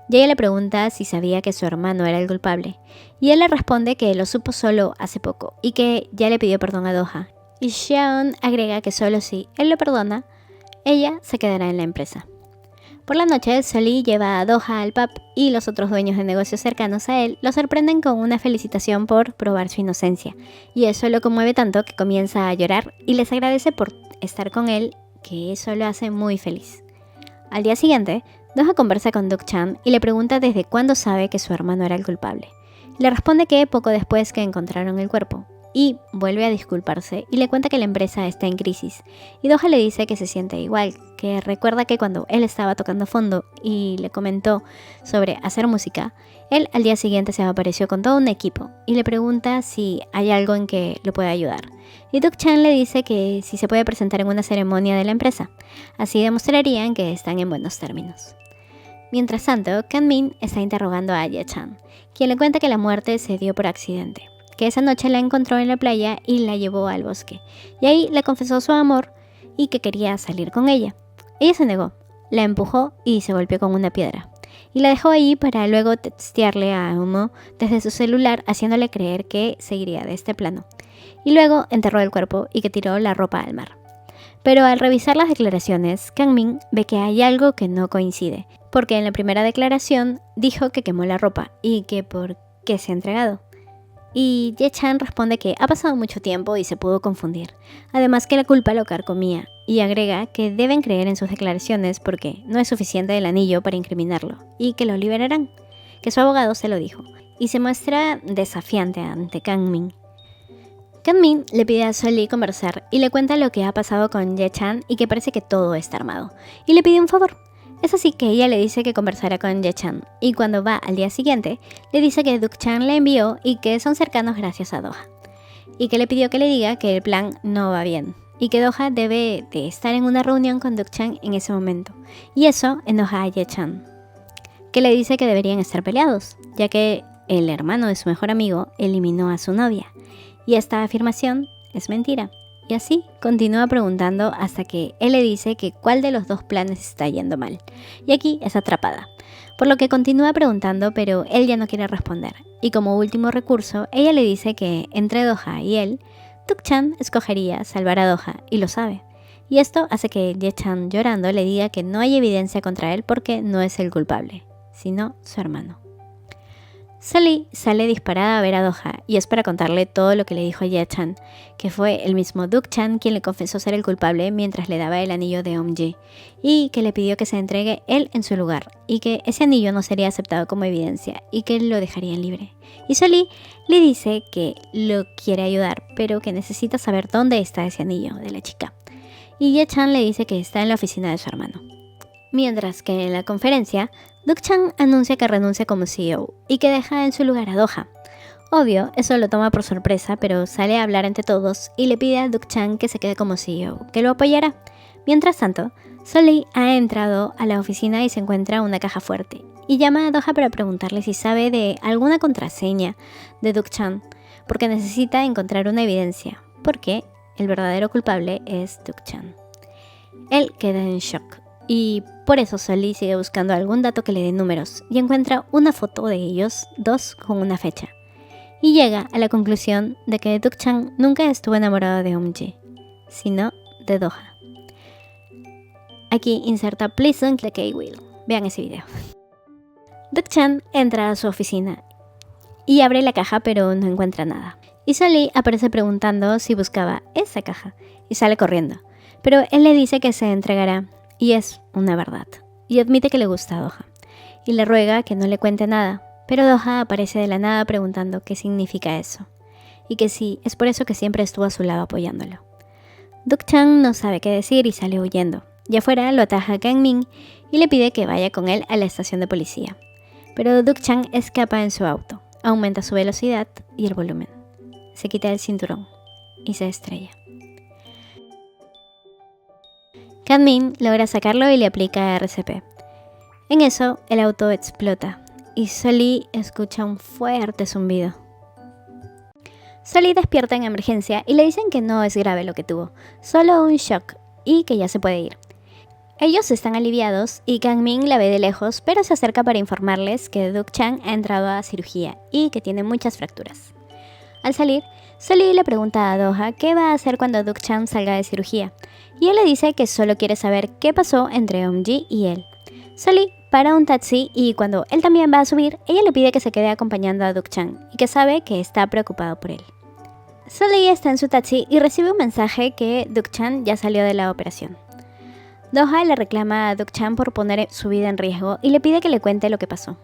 Y ella le pregunta si sabía que su hermano era el culpable, y él le responde que lo supo solo hace poco y que ya le pidió perdón a Doha. Y Shaon agrega que solo si él lo perdona, ella se quedará en la empresa. Por la noche, Sol-Lee lleva a Doha al pub y los otros dueños de negocios cercanos a él lo sorprenden con una felicitación por probar su inocencia, y eso lo conmueve tanto que comienza a llorar y les agradece por estar con él, que eso lo hace muy feliz. Al día siguiente, Doha conversa con Duk-chan y le pregunta desde cuándo sabe que su hermano era el culpable. Le responde que poco después que encontraron el cuerpo, y vuelve a disculparse y le cuenta que la empresa está en crisis. Y Doha le dice que se siente igual, que recuerda que cuando él estaba tocando fondo y le comentó sobre hacer música, él al día siguiente se apareció con todo un equipo y le pregunta si hay algo en que lo pueda ayudar. Y Duk-chan le dice que si se puede presentar en una ceremonia de la empresa, así demostrarían que están en buenos términos. Mientras tanto, Kang-min está interrogando a Ye-chan, quien le cuenta que la muerte se dio por accidente, que esa noche la encontró en la playa y la llevó al bosque, y ahí le confesó su amor y que quería salir con ella. Ella se negó, la empujó y se golpeó con una piedra, y la dejó ahí para luego textearle a Eun-mo desde su celular haciéndole creer que seguiría de este plano, y luego enterró el cuerpo y que tiró la ropa al mar. Pero al revisar las declaraciones, Kang-min ve que hay algo que no coincide, porque en la primera declaración dijo que quemó la ropa y que por qué se ha entregado. Y Ye-chan responde que ha pasado mucho tiempo y se pudo confundir, además que la culpa lo carcomía, y agrega que deben creer en sus declaraciones porque no es suficiente el anillo para incriminarlo, y que lo liberarán, que su abogado se lo dijo, y se muestra desafiante ante Kang-min. Kang-min le pide a Sol-Lee conversar y le cuenta lo que ha pasado con Ye-chan y que parece que todo está armado, y le pide un favor. Es así que ella le dice que conversará con Ye-chan, y cuando va al día siguiente, le dice que Duk-chan le envió y que son cercanos gracias a Doha, y que le pidió que le diga que el plan no va bien, y que Doha debe de estar en una reunión con Duk-chan en ese momento, y eso enoja a Ye-chan, que le dice que deberían estar peleados, ya que el hermano de su mejor amigo eliminó a su novia, y esta afirmación es mentira. Y así continúa preguntando hasta que él le dice que cuál de los dos planes está yendo mal. Y aquí es atrapada. Por lo que continúa preguntando, pero él ya no quiere responder. Y como último recurso, ella le dice que entre Doha y él, Duk-chan escogería salvar a Doha y lo sabe. Y esto hace que Ye-chan llorando le diga que no hay evidencia contra él porque no es el culpable, sino su hermano. Sol-Lee sale disparada a ver a Doha y es para contarle todo lo que le dijo a Ye-chan, que fue el mismo Duk-chan quien le confesó ser el culpable mientras le daba el anillo de Eun-ji y que le pidió que se entregue él en su lugar y que ese anillo no sería aceptado como evidencia y que lo dejarían libre. Y Sol-Lee le dice que lo quiere ayudar, pero que necesita saber dónde está ese anillo de la chica. Y Ye-chan le dice que está en la oficina de su hermano. Mientras que en la conferencia, Duk-chan anuncia que renuncia como CEO y que deja en su lugar a Doha. Obvio, eso lo toma por sorpresa, pero sale a hablar ante todos y le pide a Duk-chan que se quede como CEO, que lo apoyará. Mientras tanto, Sol-Lee ha entrado a la oficina y se encuentra una caja fuerte, y llama a Doha para preguntarle si sabe de alguna contraseña de Duk-chan, porque necesita encontrar una evidencia, porque el verdadero culpable es Duk-chan. Él queda en shock. Y por eso Sol-Lee sigue buscando algún dato que le dé números y encuentra una foto de ellos dos con una fecha. Y llega a la conclusión de que Duk-chan nunca estuvo enamorado de Eun-ji, sino de Doha. Aquí inserta Please Don't Click I Will. Vean ese video. Duk-chan entra a su oficina y abre la caja pero no encuentra nada. Y Sol-Lee aparece preguntando si buscaba esa caja y sale corriendo. Pero él le dice que se entregará. Y es una verdad, y admite que le gusta a Doha, y le ruega que no le cuente nada, pero Doha aparece de la nada preguntando qué significa eso, y que sí, es por eso que siempre estuvo a su lado apoyándolo. Duk-chan no sabe qué decir y sale huyendo, y afuera lo ataja Kang-min y le pide que vaya con él a la estación de policía, pero Duk-chan escapa en su auto, aumenta su velocidad y el volumen, se quita el cinturón y se estrella. Kang-min logra sacarlo y le aplica RCP. En eso, el auto explota y Sol-Lee escucha un fuerte zumbido. Sol-Lee despierta en emergencia y le dicen que no es grave lo que tuvo, solo un shock y que ya se puede ir. Ellos están aliviados y Kang-min la ve de lejos, pero se acerca para informarles que Duk-chan ha entrado a cirugía y que tiene muchas fracturas. Al salir, Sol-Lee le pregunta a Doha qué va a hacer cuando Duk-chan salga de cirugía, y él le dice que solo quiere saber qué pasó entre Eun-ji y él. Sol-Lee para un taxi y cuando él también va a subir, ella le pide que se quede acompañando a Duk-chan y que sabe que está preocupado por él. Sol-Lee está en su taxi y recibe un mensaje que Duk-chan ya salió de la operación. Doha le reclama a Duk-chan por poner su vida en riesgo y le pide que le cuente lo que pasó.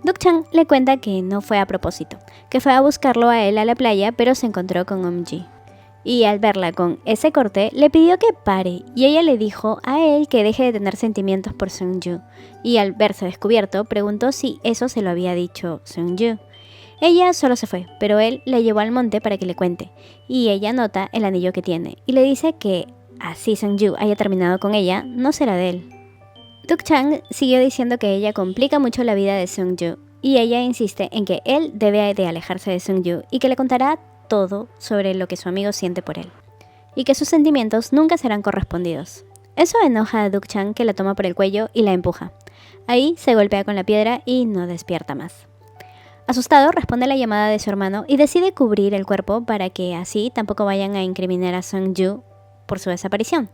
Duk-chan le cuenta que no fue a propósito, que fue a buscarlo a él a la playa, pero se encontró con Eum-ji. Y al verla con ese corte, le pidió que pare y ella le dijo a él que deje de tener sentimientos por Seung-ju. Y al verse descubierto, preguntó si eso se lo había dicho Seung-ju. Ella solo se fue, pero él le llevó al monte para que le cuente, y ella nota el anillo que tiene, y le dice que así Seung-ju haya terminado con ella, no será de él. Duk-chan siguió diciendo que ella complica mucho la vida de Seung-ju, y ella insiste en que él debe de alejarse de Seung-ju y que le contará todo sobre lo que su amigo siente por él, y que sus sentimientos nunca serán correspondidos. Eso enoja a Duk-chan, que la toma por el cuello y la empuja. Ahí se golpea con la piedra y no despierta más. Asustado, responde a la llamada de su hermano y decide cubrir el cuerpo para que así tampoco vayan a incriminar a Seung-ju por su desaparición.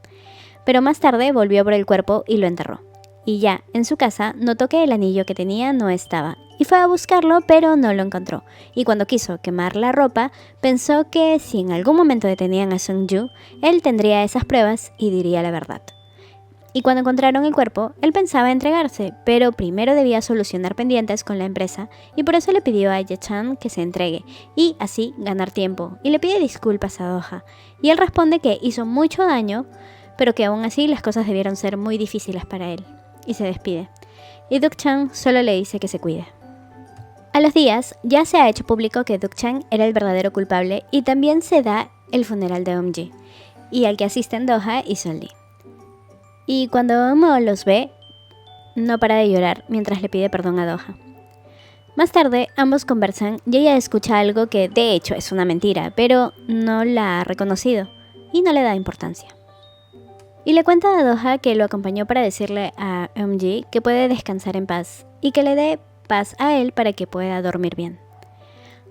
Pero más tarde volvió por el cuerpo y lo enterró. Y ya en su casa notó que el anillo que tenía no estaba y fue a buscarlo, pero no lo encontró. Y cuando quiso quemar la ropa, pensó que si en algún momento detenían a Seung-ju, él tendría esas pruebas y diría la verdad. Y cuando encontraron el cuerpo, él pensaba entregarse, pero primero debía solucionar pendientes con la empresa y por eso le pidió a Ye-chan que se entregue y así ganar tiempo, y le pide disculpas a Doha. Y él responde que hizo mucho daño, pero que aún así las cosas debieron ser muy difíciles para él, y se despide. Y Duk-chan solo le dice que se cuide. A los días ya se ha hecho público que Duk-chan era el verdadero culpable y también se da el funeral de Eum-ji, y al que asisten Doha y Sol-lee. Y cuando Eum los ve, no para de llorar mientras le pide perdón a Doha. Más tarde, ambos conversan y ella escucha algo que de hecho es una mentira, pero no la ha reconocido y no le da importancia. Y le cuenta a Doha que lo acompañó para decirle a Eum-ji que puede descansar en paz y que le dé paz a él para que pueda dormir bien.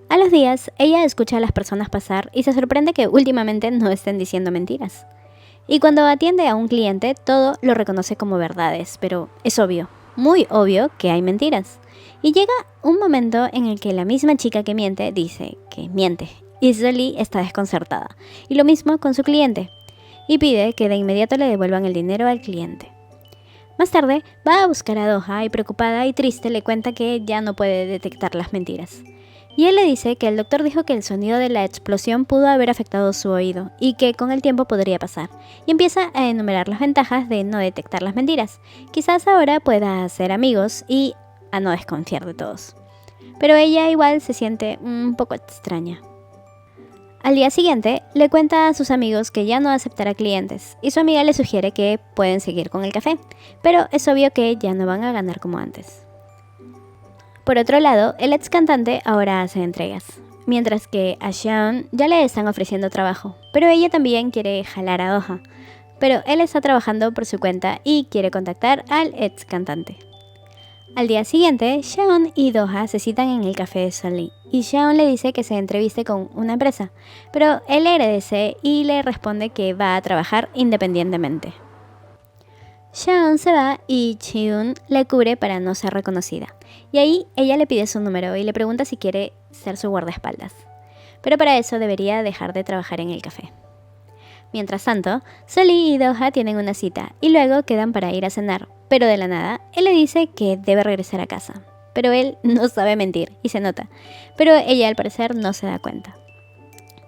A los días, ella escucha a las personas pasar y se sorprende que últimamente no estén diciendo mentiras. Y cuando atiende a un cliente, todo lo reconoce como verdades, pero es obvio, muy obvio que hay mentiras. Y llega un momento en el que la misma chica que miente dice que miente, y Sol-lee está desconcertada. Y lo mismo con su cliente, y pide que de inmediato le devuelvan el dinero al cliente. Más tarde, va a buscar a Doha y preocupada y triste le cuenta que ya no puede detectar las mentiras. Y él le dice que el doctor dijo que el sonido de la explosión pudo haber afectado su oído y que con el tiempo podría pasar. Y empieza a enumerar las ventajas de no detectar las mentiras. Quizás ahora pueda hacer amigos y a no desconfiar de todos. Pero ella igual se siente un poco extraña. Al día siguiente, le cuenta a sus amigos que ya no aceptará clientes y su amiga le sugiere que pueden seguir con el café, pero es obvio que ya no van a ganar como antes. Por otro lado, el ex cantante ahora hace entregas, mientras que a Sean ya le están ofreciendo trabajo, pero ella también quiere jalar a Doha, pero él está trabajando por su cuenta y quiere contactar al ex cantante. Al día siguiente, Sean y Doha se citan en el café de Sol-lee y Sean le dice que se entreviste con una empresa, pero él le agradece y le responde que va a trabajar independientemente. Sean se va y Chi-eun le cubre para no ser reconocida. Y ahí ella le pide su número y le pregunta si quiere ser su guardaespaldas. Pero para eso debería dejar de trabajar en el café. Mientras tanto, Sol-lee y Doha tienen una cita y luego quedan para ir a cenar. Pero de la nada, él le dice que debe regresar a casa. Pero él no sabe mentir y se nota. Pero ella al parecer no se da cuenta.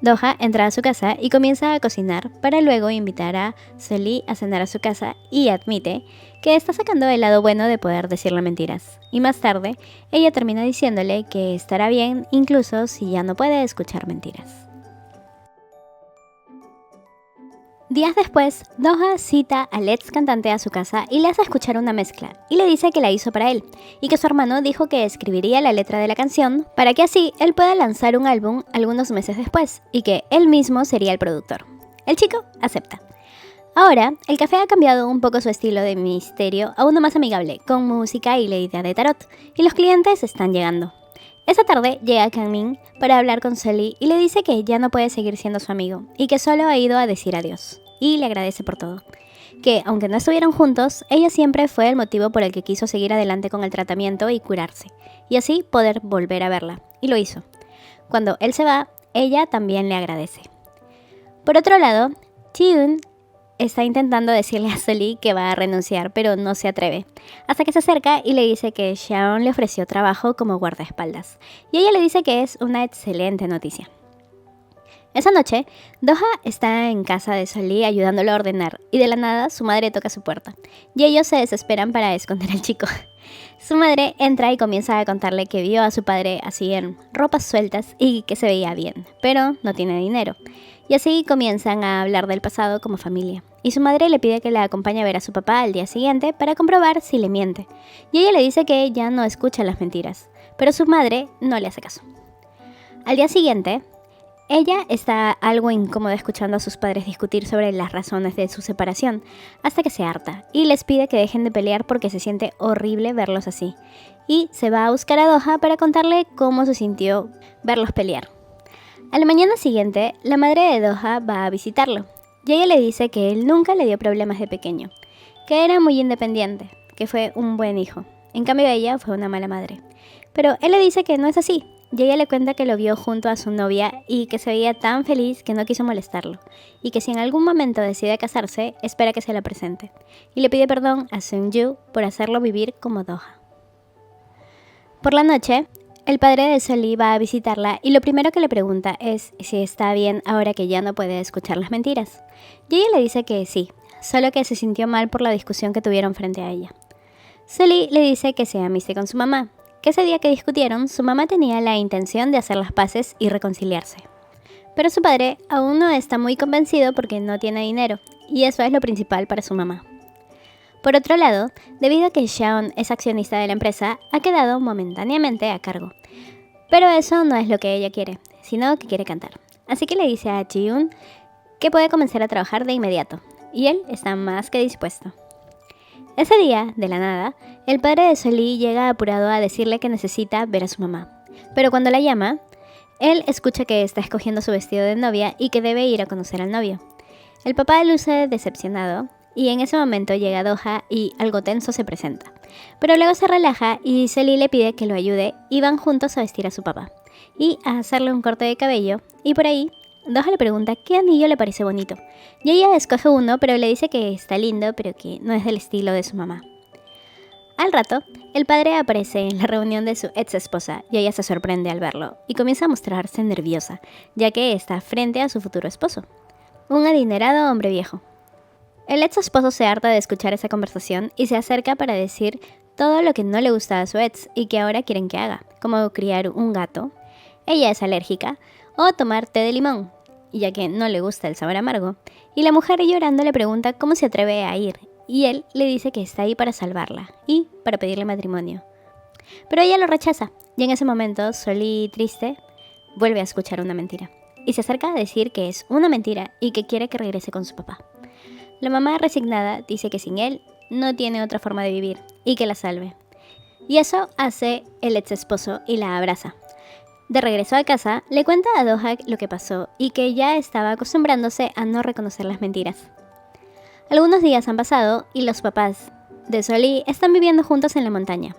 Doha entra a su casa y comienza a cocinar para luego invitar a Sol-lee a cenar a su casa y admite que está sacando el lado bueno de poder decirle mentiras. Y más tarde, ella termina diciéndole que estará bien incluso si ya no puede escuchar mentiras. Días después, Doha cita al ex cantante a su casa y le hace escuchar una mezcla y le dice que la hizo para él y que su hermano dijo que escribiría la letra de la canción para que así él pueda lanzar un álbum algunos meses después y que él mismo sería el productor. El chico acepta. Ahora, el café ha cambiado un poco su estilo de misterio a uno más amigable, con música y la idea de tarot, y los clientes están llegando. Esa tarde llega Kang-min para hablar con Sol-lee y le dice que ya no puede seguir siendo su amigo y que solo ha ido a decir adiós. Y le agradece por todo. Que, aunque no estuvieron juntos, ella siempre fue el motivo por el que quiso seguir adelante con el tratamiento y curarse, y así poder volver a verla, y lo hizo. Cuando él se va, ella también le agradece. Por otro lado, Chi-eun está intentando decirle a Sully que va a renunciar, pero no se atreve, hasta que se acerca y le dice que Sharon le ofreció trabajo como guardaespaldas, y ella le dice que es una excelente noticia. Esa noche, Doha está en casa de Sully ayudándolo a ordenar, y de la nada su madre toca su puerta, y ellos se desesperan para esconder al chico. Su madre entra y comienza a contarle que vio a su padre así en ropas sueltas y que se veía bien, pero no tiene dinero. Y así comienzan a hablar del pasado como familia. Y su madre le pide que la acompañe a ver a su papá al día siguiente para comprobar si le miente. Y ella le dice que ella no escucha las mentiras, pero su madre no le hace caso. Al día siguiente, ella está algo incómoda escuchando a sus padres discutir sobre las razones de su separación, hasta que se harta y les pide que dejen de pelear porque se siente horrible verlos así. Y se va a buscar a Doha para contarle cómo se sintió verlos pelear. A la mañana siguiente, la madre de Doha va a visitarlo, y ella le dice que él nunca le dio problemas de pequeño, que era muy independiente, que fue un buen hijo. En cambio ella fue una mala madre. Pero él le dice que no es así, y ella le cuenta que lo vio junto a su novia y que se veía tan feliz que no quiso molestarlo, y que si en algún momento decide casarse, espera que se la presente, y le pide perdón a Seung-Yu por hacerlo vivir como Doha. Por la noche, el padre de Sully va a visitarla y lo primero que le pregunta es si está bien ahora que ya no puede escuchar las mentiras. Y ella le dice que sí, solo que se sintió mal por la discusión que tuvieron frente a ella. Sully le dice que se amiste con su mamá, que ese día que discutieron, su mamá tenía la intención de hacer las paces y reconciliarse. Pero su padre aún no está muy convencido porque no tiene dinero, y eso es lo principal para su mamá. Por otro lado, debido a que Shawn es accionista de la empresa, ha quedado momentáneamente a cargo. Pero eso no es lo que ella quiere, sino que quiere cantar. Así que le dice a Ji-Yoon que puede comenzar a trabajar de inmediato, y él está más que dispuesto. Ese día, de la nada, el padre de Sully llega apurado a decirle que necesita ver a su mamá. Pero cuando la llama, él escucha que está escogiendo su vestido de novia y que debe ir a conocer al novio. El papá luce decepcionado, y en ese momento llega Doha y algo tenso se presenta. Pero luego se relaja y Sully le pide que lo ayude y van juntos a vestir a su papá y a hacerle un corte de cabello, y por ahí Doha le pregunta qué anillo le parece bonito, y ella escoge uno pero le dice que está lindo pero que no es del estilo de su mamá. Al rato, el padre aparece en la reunión de su ex esposa y ella se sorprende al verlo y comienza a mostrarse nerviosa, ya que está frente a su futuro esposo, un adinerado hombre viejo. El ex esposo se harta de escuchar esa conversación y se acerca para decir todo lo que no le gusta a su ex y que ahora quieren que haga, como criar un gato, ella es alérgica, o tomar té de limón, ya que no le gusta el sabor amargo, y la mujer llorando le pregunta cómo se atreve a ir, y él le dice que está ahí para salvarla y para pedirle matrimonio. Pero ella lo rechaza, y en ese momento, Sully, triste, vuelve a escuchar una mentira, y se acerca a decir que es una mentira y que quiere que regrese con su papá. La mamá, resignada, dice que sin él no tiene otra forma de vivir y que la salve. Y eso hace el ex esposo y la abraza. De regreso a casa, le cuenta a Doha lo que pasó y que ya estaba acostumbrándose a no reconocer las mentiras. Algunos días han pasado y los papás de Sully están viviendo juntos en la montaña.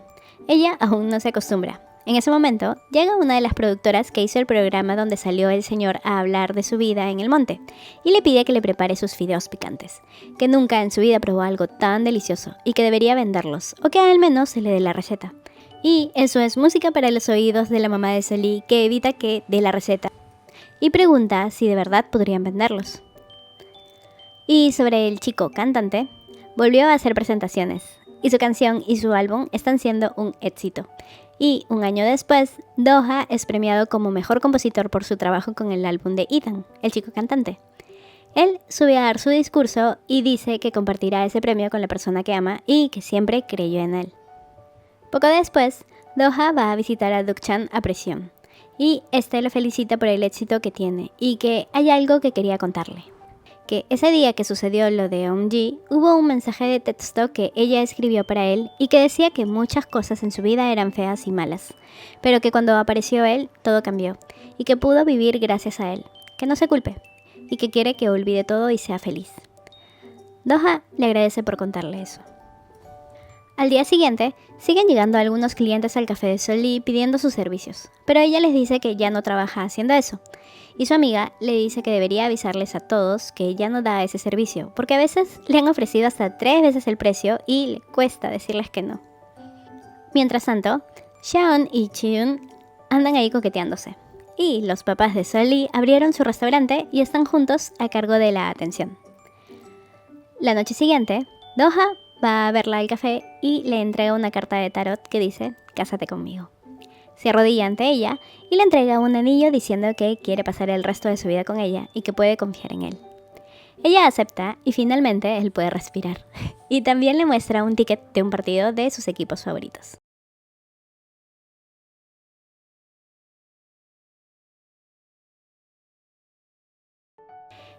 Ella aún no se acostumbra. En ese momento, llega una de las productoras que hizo el programa donde salió el señor a hablar de su vida en el monte y le pide que le prepare sus fideos picantes, que nunca en su vida probó algo tan delicioso y que debería venderlos, o que al menos se le dé la receta. Y eso es música para los oídos de la mamá de Sully, que evita que dé la receta y pregunta si de verdad podrían venderlos. Y sobre el chico cantante, volvió a hacer presentaciones, y su canción y su álbum están siendo un éxito. Y un año después, Doha es premiado como mejor compositor por su trabajo con el álbum de Ethan, el chico cantante. Él sube a dar su discurso y dice que compartirá ese premio con la persona que ama y que siempre creyó en él. Poco después, Doha va a visitar a Duk-chan a prisión, y este lo felicita por el éxito que tiene y que hay algo que quería contarle. Que ese día que sucedió lo de Eun-ji, hubo un mensaje de texto que ella escribió para él y que decía que muchas cosas en su vida eran feas y malas, pero que cuando apareció él, todo cambió, y que pudo vivir gracias a él, que no se culpe, y que quiere que olvide todo y sea feliz. Doha le agradece por contarle eso. Al día siguiente, siguen llegando algunos clientes al café de Solly pidiendo sus servicios, pero ella les dice que ya no trabaja haciendo eso. Y su amiga le dice que debería avisarles a todos que ella no da ese servicio, porque a veces le han ofrecido hasta 3 veces el precio y le cuesta decirles que no. Mientras tanto, Shawn y Chiun andan ahí coqueteándose. Y los papás de Solly abrieron su restaurante y están juntos a cargo de la atención. La noche siguiente, Doha va a verla al café y le entrega una carta de tarot que dice, cásate conmigo. Se arrodilla ante ella y le entrega un anillo diciendo que quiere pasar el resto de su vida con ella y que puede confiar en él. Ella acepta y finalmente él puede respirar. Y también le muestra un ticket de un partido de sus equipos favoritos.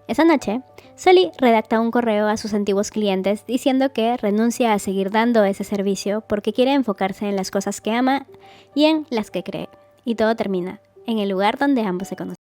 Esa noche, Solly redacta un correo a sus antiguos clientes diciendo que renuncia a seguir dando ese servicio porque quiere enfocarse en las cosas que ama y en las que cree. Y todo termina en el lugar donde ambos se conocen.